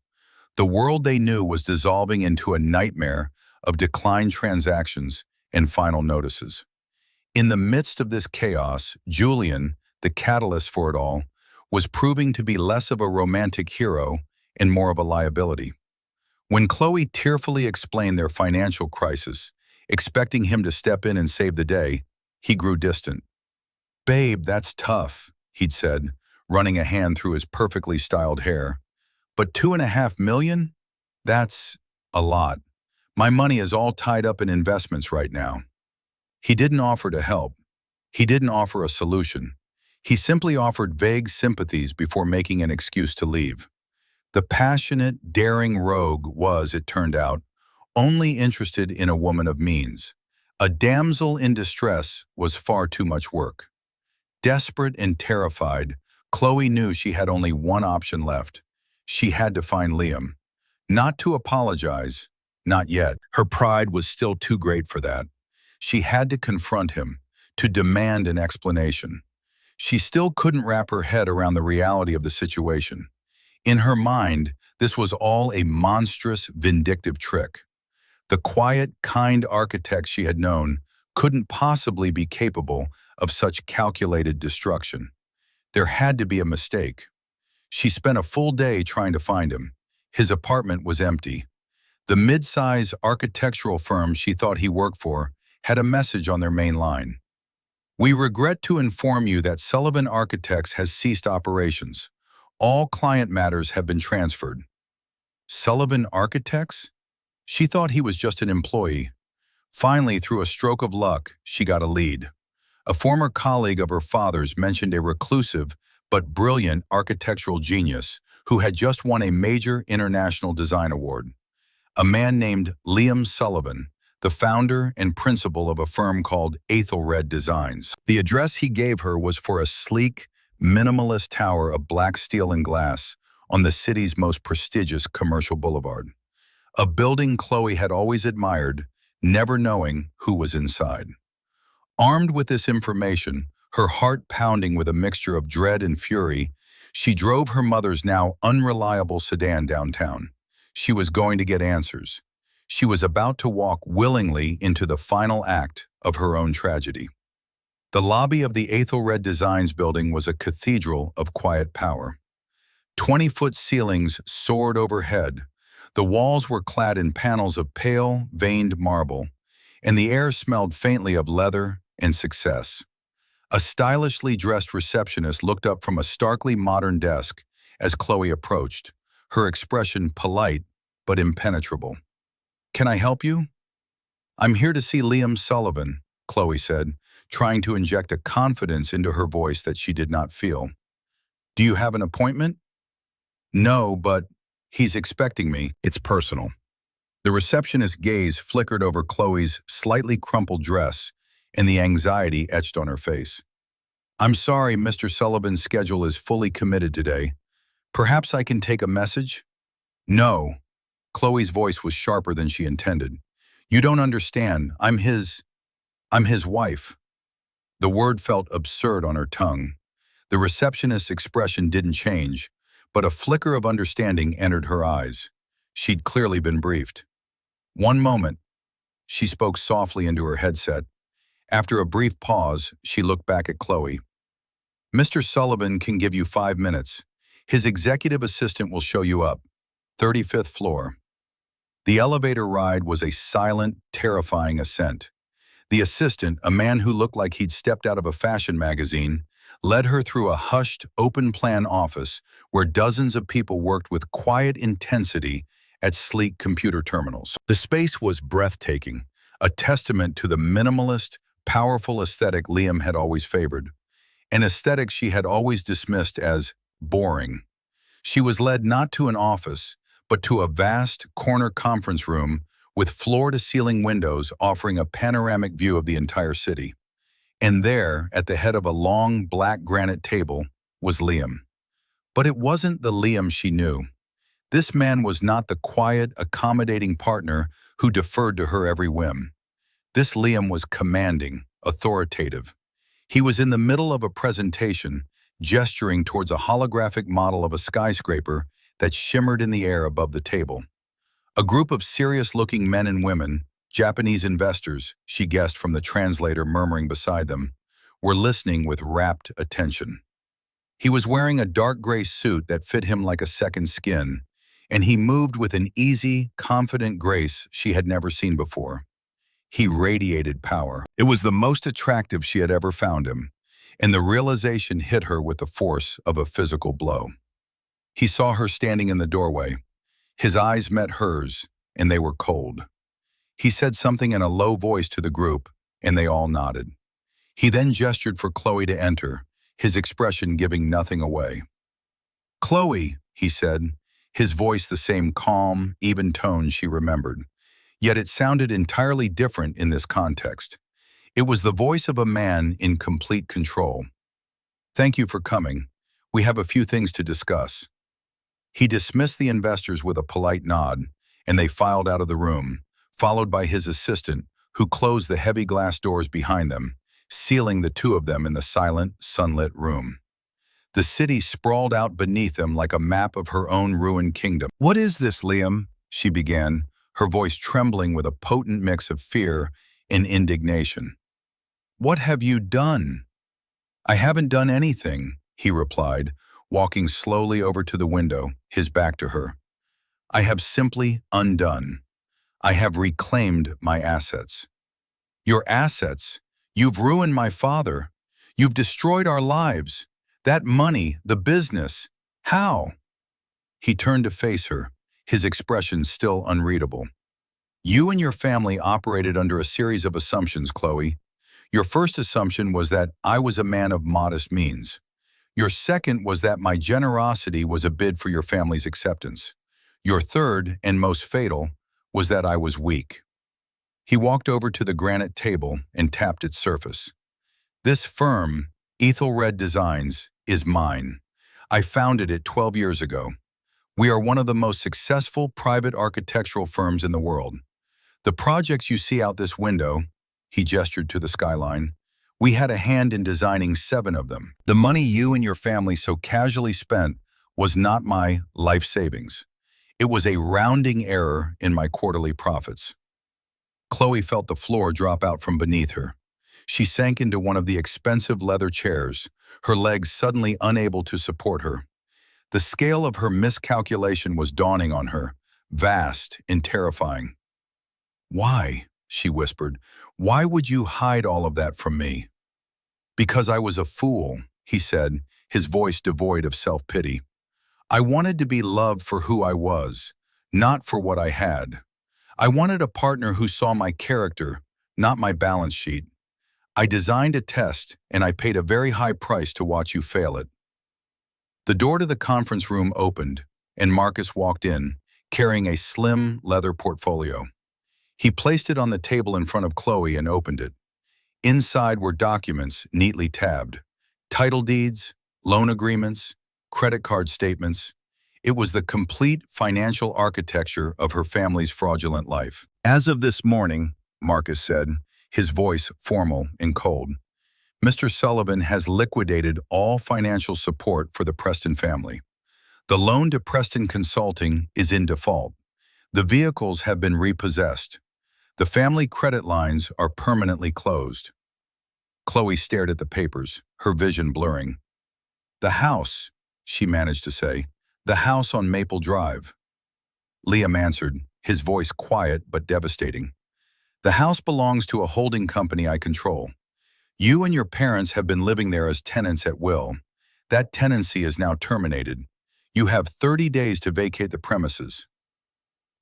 The world they knew was dissolving into a nightmare of declined transactions and final notices. In the midst of this chaos, Julian, the catalyst for it all, was proving to be less of a romantic hero and more of a liability. When Chloe tearfully explained their financial crisis, expecting him to step in and save the day, he grew distant. Babe, that's tough. he'd said, running a hand through his perfectly styled hair. But 2.5 million? That's a lot. My money is all tied up in investments right now. He didn't offer to help. He didn't offer a solution. He simply offered vague sympathies before making an excuse to leave. The passionate, daring rogue was, it turned out, only interested in a woman of means. A damsel in distress was far too much work. Desperate and terrified, Chloe knew she had only one option left. She had to find Liam. Not to apologize, not yet. Her pride was still too great for that. She had to confront him, to demand an explanation. She still couldn't wrap her head around the reality of the situation. In her mind, this was all a monstrous, vindictive trick. The quiet, kind architect she had known couldn't possibly be capable of such calculated destruction. There had to be a mistake. She spent a full day trying to find him. His apartment was empty. The mid-size architectural firm she thought he worked for had a message on their main line. We regret to inform you that Sullivan Architects has ceased operations. All client matters have been transferred. Sullivan Architects? She thought he was just an employee. Finally, through a stroke of luck, she got a lead. A former colleague of her father's mentioned a reclusive but brilliant architectural genius who had just won a major international design award. A man named Liam Sullivan, the founder and principal of a firm called Ethelred Designs. The address he gave her was for a sleek, minimalist tower of black steel and glass on the city's most prestigious commercial boulevard. A building Chloe had always admired, never knowing who was inside. Armed with this information, her heart pounding with a mixture of dread and fury, she drove her mother's now unreliable sedan downtown. She was going to get answers. She was about to walk willingly into the final act of her own tragedy. The lobby of the Ethelred Designs building was a cathedral of quiet power. 20-foot ceilings soared overhead. The walls were clad in panels of pale, veined marble, and the air smelled faintly of leather and success. A stylishly dressed receptionist looked up from a starkly modern desk as Chloe approached, her expression polite but impenetrable. "Can I help you?" "I'm here to see Liam Sullivan," Chloe said, trying to inject a confidence into her voice that she did not feel. "Do you have an appointment?" "No, but he's expecting me. It's personal." The receptionist's gaze flickered over Chloe's slightly crumpled dress, and the anxiety etched on her face. "I'm sorry, Mr. Sullivan's schedule is fully committed today. Perhaps I can take a message?" "No." Chloe's voice was sharper than she intended. "You don't understand. I'm his wife." The word felt absurd on her tongue. The receptionist's expression didn't change, but a flicker of understanding entered her eyes. She'd clearly been briefed. "One moment." She spoke softly into her headset. After a brief pause, she looked back at Chloe. "Mr. Sullivan can give you 5 minutes. His executive assistant will show you up. 35th floor." The elevator ride was a silent, terrifying ascent. The assistant, a man who looked like he'd stepped out of a fashion magazine, led her through a hushed, open-plan office where dozens of people worked with quiet intensity at sleek computer terminals. The space was breathtaking, a testament to the minimalist, powerful aesthetic Liam had always favored, an aesthetic she had always dismissed as boring. She was led not to an office, but to a vast corner conference room with floor-to-ceiling windows offering a panoramic view of the entire city. And there, at the head of a long, black granite table, was Liam. But it wasn't the Liam she knew. This man was not the quiet, accommodating partner who deferred to her every whim. This Liam was commanding, authoritative. He was in the middle of a presentation, gesturing towards a holographic model of a skyscraper that shimmered in the air above the table. A group of serious-looking men and women, Japanese investors, she guessed from the translator murmuring beside them, were listening with rapt attention. He was wearing a dark gray suit that fit him like a second skin, and he moved with an easy, confident grace she had never seen before. He radiated power. It was the most attractive she had ever found him. and the realization hit her with the force of a physical blow. He saw her standing in the doorway. His eyes met hers, and they were cold. He said something in a low voice to the group, and they all nodded. He then gestured for Chloe to enter, his expression giving nothing away. "Chloe," he said, his voice the same calm, even tone she remembered. Yet it sounded entirely different in this context. It was the voice of a man in complete control. "Thank you for coming. We have a few things to discuss." He dismissed the investors with a polite nod, and they filed out of the room, followed by his assistant, who closed the heavy glass doors behind them, sealing the two of them in the silent, sunlit room. The city sprawled out beneath them like a map of her own ruined kingdom. "What is this, Liam?" she began, her voice trembling with a potent mix of fear and indignation. "What have you done?" "I haven't done anything," he replied, walking slowly over to the window, his back to her. "I have simply undone. I have reclaimed my assets." "Your assets? You've ruined my father. You've destroyed our lives. That money, the business. How?" He turned to face her, his expression still unreadable. "You and your family operated under a series of assumptions, Chloe. Your first assumption was that I was a man of modest means. Your second was that my generosity was a bid for your family's acceptance. Your third, and most fatal, was that I was weak." He walked over to the granite table and tapped its surface. "This firm, Ethelred Designs, is mine. I founded it 12 years ago. We are one of the most successful private architectural firms in the world. The projects you see out this window," he gestured to the skyline, "we had a hand in designing 7 of them. The money you and your family so casually spent was not my life savings. It was a rounding error in my quarterly profits." Chloe felt the floor drop out from beneath her. She sank into one of the expensive leather chairs, her legs suddenly unable to support her. The scale of her miscalculation was dawning on her, vast and terrifying. "Why?" she whispered. "Why would you hide all of that from me?" "Because I was a fool," he said, his voice devoid of self-pity. "I wanted to be loved for who I was, not for what I had. I wanted a partner who saw my character, not my balance sheet. I designed a test, and I paid a very high price to watch you fail it." The door to the conference room opened, and Marcus walked in, carrying a slim leather portfolio. He placed it on the table in front of Chloe and opened it. Inside were documents neatly tabbed: title deeds, loan agreements, credit card statements. It was the complete financial architecture of her family's fraudulent life. "As of this morning," Marcus said, his voice formal and cold, "Mr. Sullivan has liquidated all financial support for the Preston family. The loan to Preston Consulting is in default. The vehicles have been repossessed. The family credit lines are permanently closed." Chloe stared at the papers, her vision blurring. "The house," she managed to say, "the house on Maple Drive." Liam answered, his voice quiet but devastating. "The house belongs to a holding company I control. You and your parents have been living there as tenants at will. That tenancy is now terminated. You have 30 days to vacate the premises."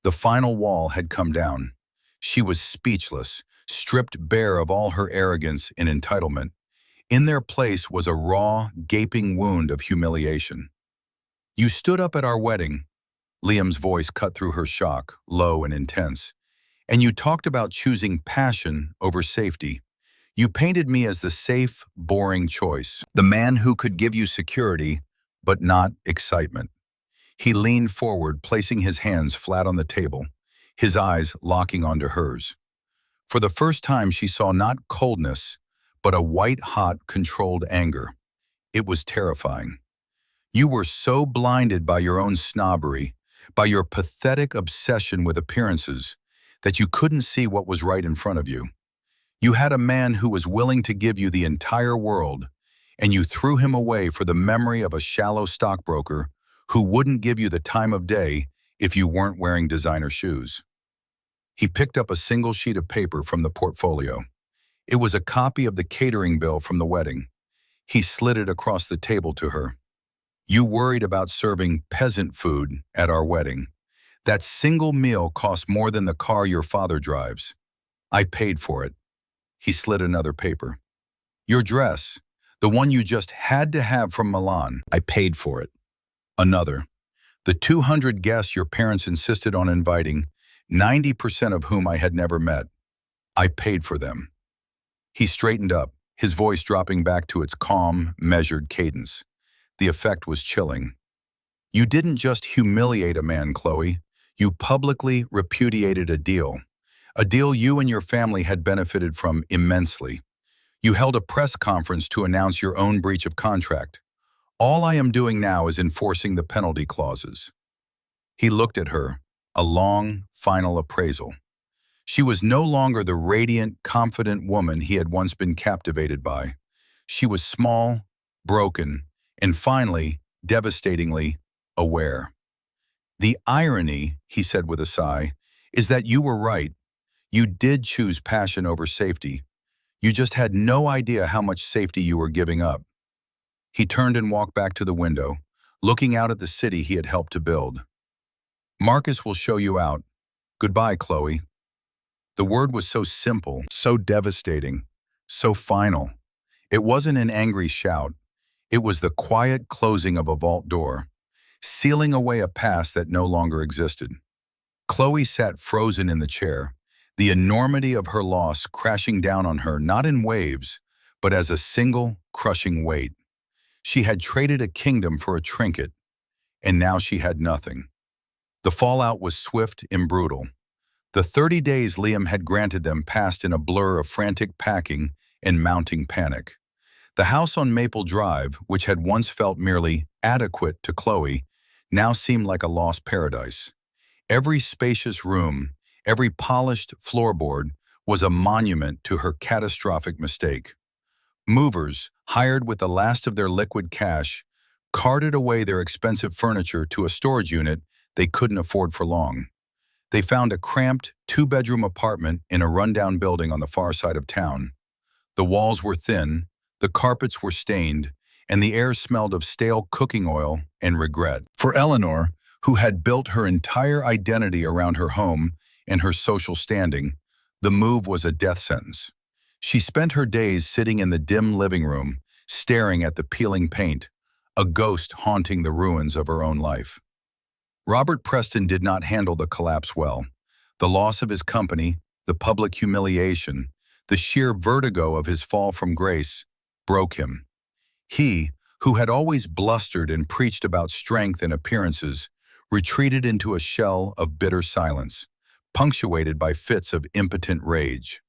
The final wall had come down. She was speechless, stripped bare of all her arrogance and entitlement. In their place was a raw, gaping wound of humiliation. "You stood up at our wedding," Liam's voice cut through her shock, low and intense, "and you talked about choosing passion over safety. You painted me as the safe, boring choice, the man who could give you security, but not excitement." He leaned forward, placing his hands flat on the table, his eyes locking onto hers. For the first time, she saw not coldness, but a white-hot, controlled anger. It was terrifying. "You were so blinded by your own snobbery, by your pathetic obsession with appearances, that you couldn't see what was right in front of you. You had a man who was willing to give you the entire world, and you threw him away for the memory of a shallow stockbroker who wouldn't give you the time of day if you weren't wearing designer shoes." He picked up a single sheet of paper from the portfolio. It was a copy of the catering bill from the wedding. He slid it across the table to her. You worried about serving peasant food at our wedding. That single meal cost more than the car your father drives. I paid for it. He slid another paper. Your dress, the one you just had to have from Milan. I paid for it. Another. The 200 guests your parents insisted on inviting, 90% of whom I had never met. I paid for them. He straightened up, his voice dropping back to its calm, measured cadence. The effect was chilling. You didn't just humiliate a man, Chloe. You publicly repudiated a deal you and your family had benefited from immensely. You held a press conference to announce your own breach of contract. All I am doing now is enforcing the penalty clauses. He looked at her, a long, final appraisal. She was no longer the radiant, confident woman he had once been captivated by. She was small, broken, and finally, devastatingly, aware. The irony, he said with a sigh, is that you were right. You did choose passion over safety. You just had no idea how much safety you were giving up. He turned and walked back to the window, looking out at the city he had helped to build. Marcus will show you out. Goodbye, Chloe. The word was so simple, so devastating, so final. It wasn't an angry shout. It was the quiet closing of a vault door, sealing away a past that no longer existed. Chloe sat frozen in the chair, the enormity of her loss crashing down on her not in waves, but as a single, crushing weight. She had traded a kingdom for a trinket, and now she had nothing. The fallout was swift and brutal. The 30 days Liam had granted them passed in a blur of frantic packing and mounting panic. The house on Maple Drive, which had once felt merely adequate to Chloe, now seemed like a lost paradise. Every spacious room, every polished floorboard was a monument to her catastrophic mistake. Movers, hired with the last of their liquid cash, carted away their expensive furniture to a storage unit they couldn't afford for long. They found a cramped, two-bedroom apartment in a rundown building on the far side of town. The walls were thin, the carpets were stained, and the air smelled of stale cooking oil and regret. For Eleanor, who had built her entire identity around her home and her social standing, the move was a death sentence. She spent her days sitting in the dim living room, staring at the peeling paint, a ghost haunting the ruins of her own life. Robert Preston did not handle the collapse well. The loss of his company, the public humiliation, the sheer vertigo of his fall from grace, broke him. He, who had always blustered and preached about strength and appearances, retreated into a shell of bitter silence, punctuated by fits of impotent rage.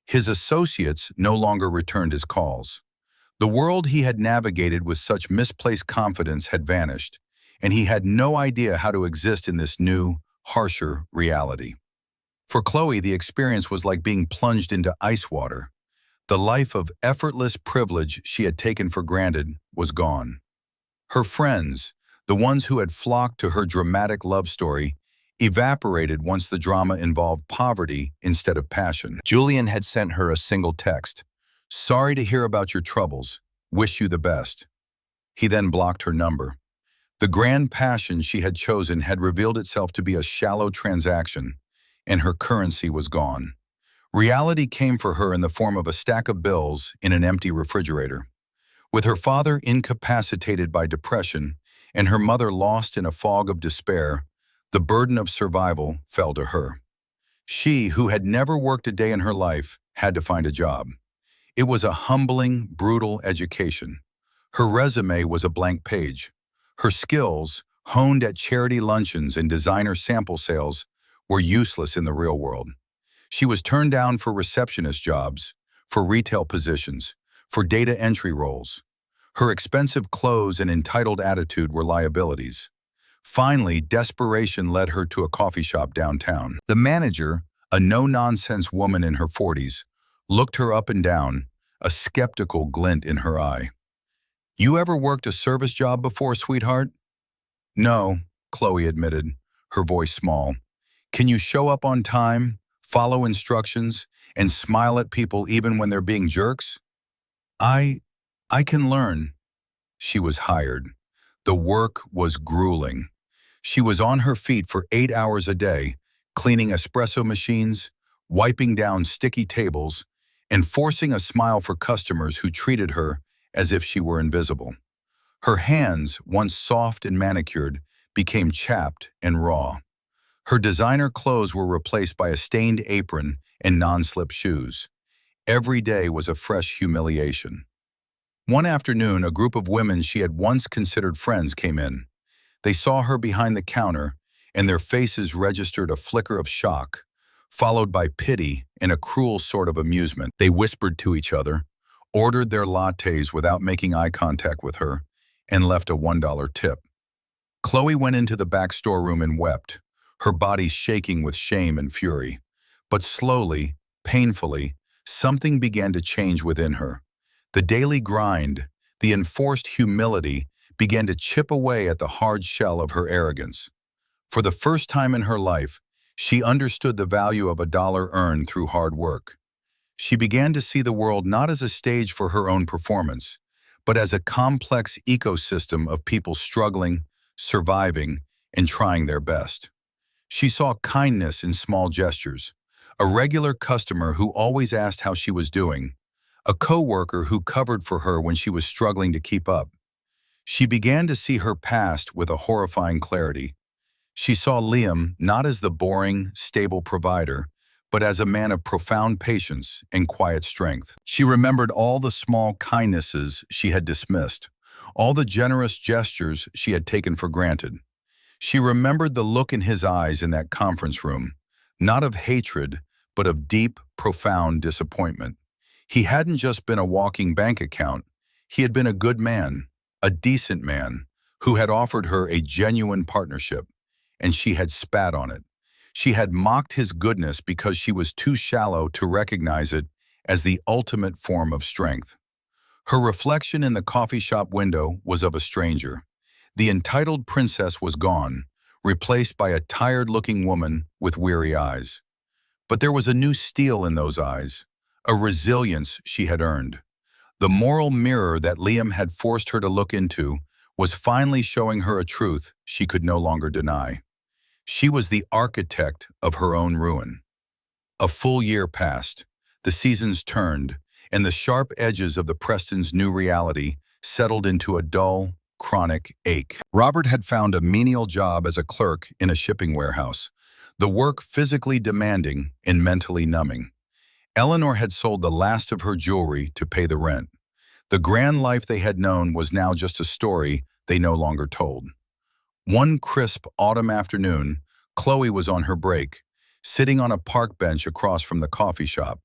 His associates no longer returned his calls. The world he had navigated with such misplaced confidence had vanished, and he had no idea how to exist in this new, harsher reality. For Chloe, the experience was like being plunged into ice water. The life of effortless privilege she had taken for granted was gone. Her friends, the ones who had flocked to her dramatic love story, evaporated once the drama involved poverty instead of passion. Julian had sent her a single text. Sorry to hear about your troubles. Wish you the best. He then blocked her number. The grand passion she had chosen had revealed itself to be a shallow transaction, and her currency was gone. Reality came for her in the form of a stack of bills in an empty refrigerator. With her father incapacitated by depression and her mother lost in a fog of despair, the burden of survival fell to her. She, who had never worked a day in her life, had to find a job. It was a humbling, brutal education. Her resume was a blank page. Her skills, honed at charity luncheons and designer sample sales, were useless in the real world. She was turned down for receptionist jobs, for retail positions, for data entry roles. Her expensive clothes and entitled attitude were liabilities. Finally, desperation led her to a coffee shop downtown. The manager, a no-nonsense woman in her 40s, looked her up and down, a skeptical glint in her eye. You ever worked a service job before, sweetheart? No, Chloe admitted, her voice small. Can you show up on time, follow instructions, and smile at people even when they're being jerks? I can learn. She was hired. The work was grueling. She was on her feet for 8 hours a day, cleaning espresso machines, wiping down sticky tables, and forcing a smile for customers who treated her as if she were invisible. Her hands, once soft and manicured, became chapped and raw. Her designer clothes were replaced by a stained apron and non-slip shoes. Every day was a fresh humiliation. One afternoon, a group of women she had once considered friends came in. They saw her behind the counter, and their faces registered a flicker of shock, followed by pity and a cruel sort of amusement. They whispered to each other, ordered their lattes without making eye contact with her, and left a $1 tip. Chloe went into the back storeroom and wept, her body shaking with shame and fury. But slowly, painfully, something began to change within her. The daily grind, the enforced humility, began to chip away at the hard shell of her arrogance. For the first time in her life, she understood the value of a dollar earned through hard work. She began to see the world not as a stage for her own performance, but as a complex ecosystem of people struggling, surviving, and trying their best. She saw kindness in small gestures, a regular customer who always asked how she was doing, a coworker who covered for her when she was struggling to keep up. She began to see her past with a horrifying clarity. She saw Liam not as the boring, stable provider, but as a man of profound patience and quiet strength. She remembered all the small kindnesses she had dismissed, all the generous gestures she had taken for granted. She remembered the look in his eyes in that conference room, not of hatred, but of deep, profound disappointment. He hadn't just been a walking bank account. He had been a good man, a decent man, who had offered her a genuine partnership, and she had spat on it. She had mocked his goodness because she was too shallow to recognize it as the ultimate form of strength. Her reflection in the coffee shop window was of a stranger. The entitled princess was gone, replaced by a tired-looking woman with weary eyes. But there was a new steel in those eyes, a resilience she had earned. The moral mirror that Liam had forced her to look into was finally showing her a truth she could no longer deny. She was the architect of her own ruin. A full year passed, the seasons turned, and the sharp edges of the Preston's new reality settled into a dull, chronic ache. Robert had found a menial job as a clerk in a shipping warehouse, the work physically demanding and mentally numbing. Eleanor had sold the last of her jewelry to pay the rent. The grand life they had known was now just a story they no longer told. One crisp autumn afternoon, Chloe was on her break, sitting on a park bench across from the coffee shop.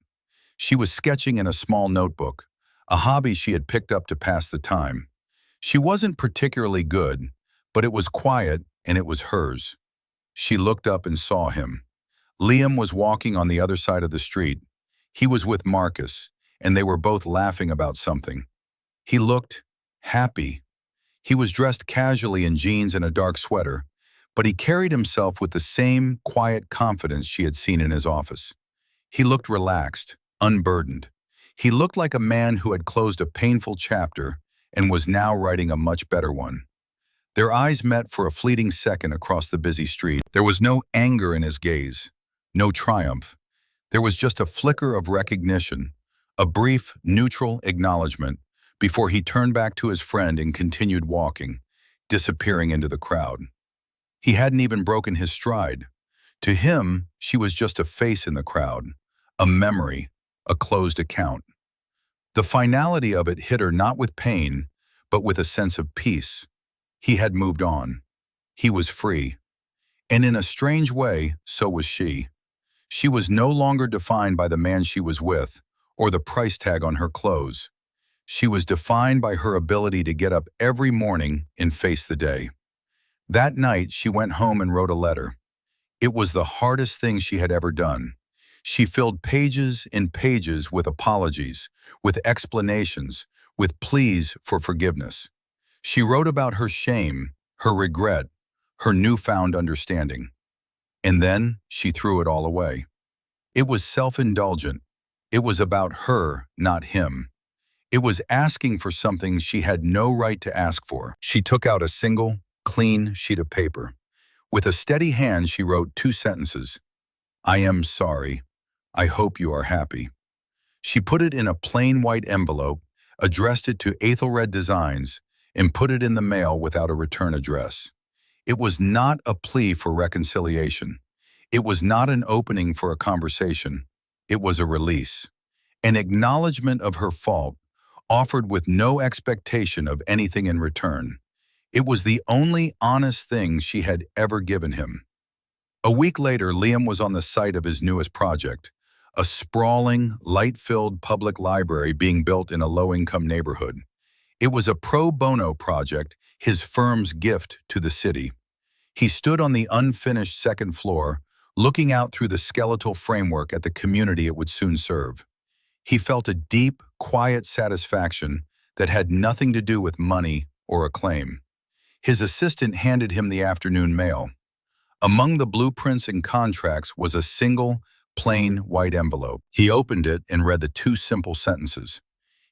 She was sketching in a small notebook, a hobby she had picked up to pass the time. She wasn't particularly good, but it was quiet and it was hers. She looked up and saw him. Liam was walking on the other side of the street. He was with Marcus, and they were both laughing about something. He looked happy. He was dressed casually in jeans and a dark sweater, but he carried himself with the same quiet confidence she had seen in his office. He looked relaxed, unburdened. He looked like a man who had closed a painful chapter and was now writing a much better one. Their eyes met for a fleeting second across the busy street. There was no anger in his gaze, no triumph. There was just a flicker of recognition, a brief, neutral acknowledgement before he turned back to his friend and continued walking, disappearing into the crowd. He hadn't even broken his stride. To him, she was just a face in the crowd, a memory, a closed account. The finality of it hit her not with pain, but with a sense of peace. He had moved on. He was free. And in a strange way, so was she. She was no longer defined by the man she was with or the price tag on her clothes. She was defined by her ability to get up every morning and face the day. That night, she went home and wrote a letter. It was the hardest thing she had ever done. She filled pages and pages with apologies, with explanations, with pleas for forgiveness. She wrote about her shame, her regret, her newfound understanding. And then she threw it all away. It was self-indulgent. It was about her, not him. It was asking for something she had no right to ask for. She took out a single, clean sheet of paper. With a steady hand, she wrote 2 sentences. "I am sorry. I hope you are happy." She put it in a plain white envelope, addressed it to Ethelred Designs, and put it in the mail without a return address. It was not a plea for reconciliation. It was not an opening for a conversation. It was a release. An acknowledgement of her fault, offered with no expectation of anything in return. It was the only honest thing she had ever given him. A week later, Liam was on the site of his newest project, a sprawling, light-filled public library being built in a low-income neighborhood. It was a pro bono project, his firm's gift to the city. He stood on the unfinished second floor, looking out through the skeletal framework at the community it would soon serve. He felt a deep, quiet satisfaction that had nothing to do with money or acclaim. His assistant handed him the afternoon mail. Among the blueprints and contracts was a single, plain white envelope. He opened it and read the 2 simple sentences.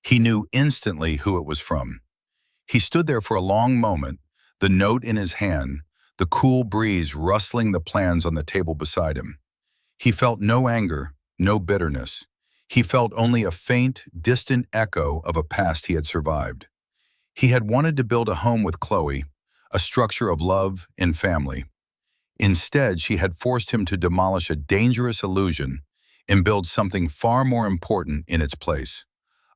He knew instantly who it was from. He stood there for a long moment, the note in his hand, the cool breeze rustling the plans on the table beside him. He felt no anger, no bitterness. He felt only a faint, distant echo of a past he had survived. He had wanted to build a home with Chloe, a structure of love and family. Instead, she had forced him to demolish a dangerous illusion and build something far more important in its place,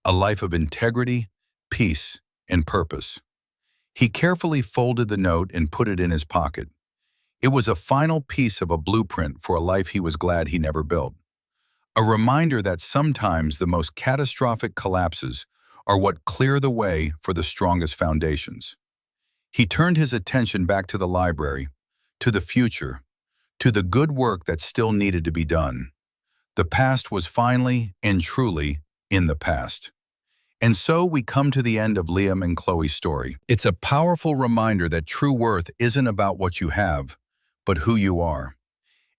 a life of integrity, peace, and purpose. He carefully folded the note and put it in his pocket. It was a final piece of a blueprint for a life he was glad he never built. A reminder that sometimes the most catastrophic collapses are what clear the way for the strongest foundations. He turned his attention back to the library, to the future, to the good work that still needed to be done. The past was finally and truly in the past. And so we come to the end of Liam and Chloe's story. It's a powerful reminder that true worth isn't about what you have, but who you are.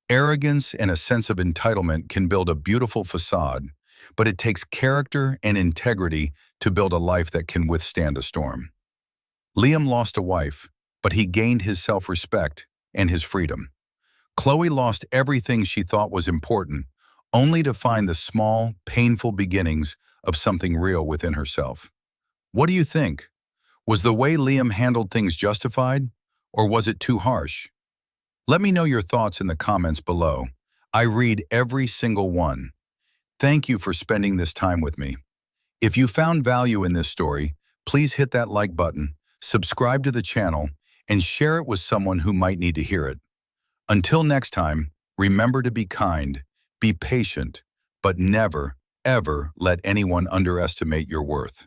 Arrogance and a sense of entitlement can build a beautiful facade, but it takes character and integrity to build a life that can withstand a storm. Liam lost a wife, but he gained his self-respect and his freedom. Chloe lost everything she thought was important, only to find the small, painful beginnings of something real within herself. What do you think? Was the way Liam handled things justified, or was it too harsh? Let me know your thoughts in the comments below. I read every single one. Thank you for spending this time with me. If you found value in this story, please hit that like button, subscribe to the channel, and share it with someone who might need to hear it. Until next time, remember to be kind, be patient, but never, ever let anyone underestimate your worth.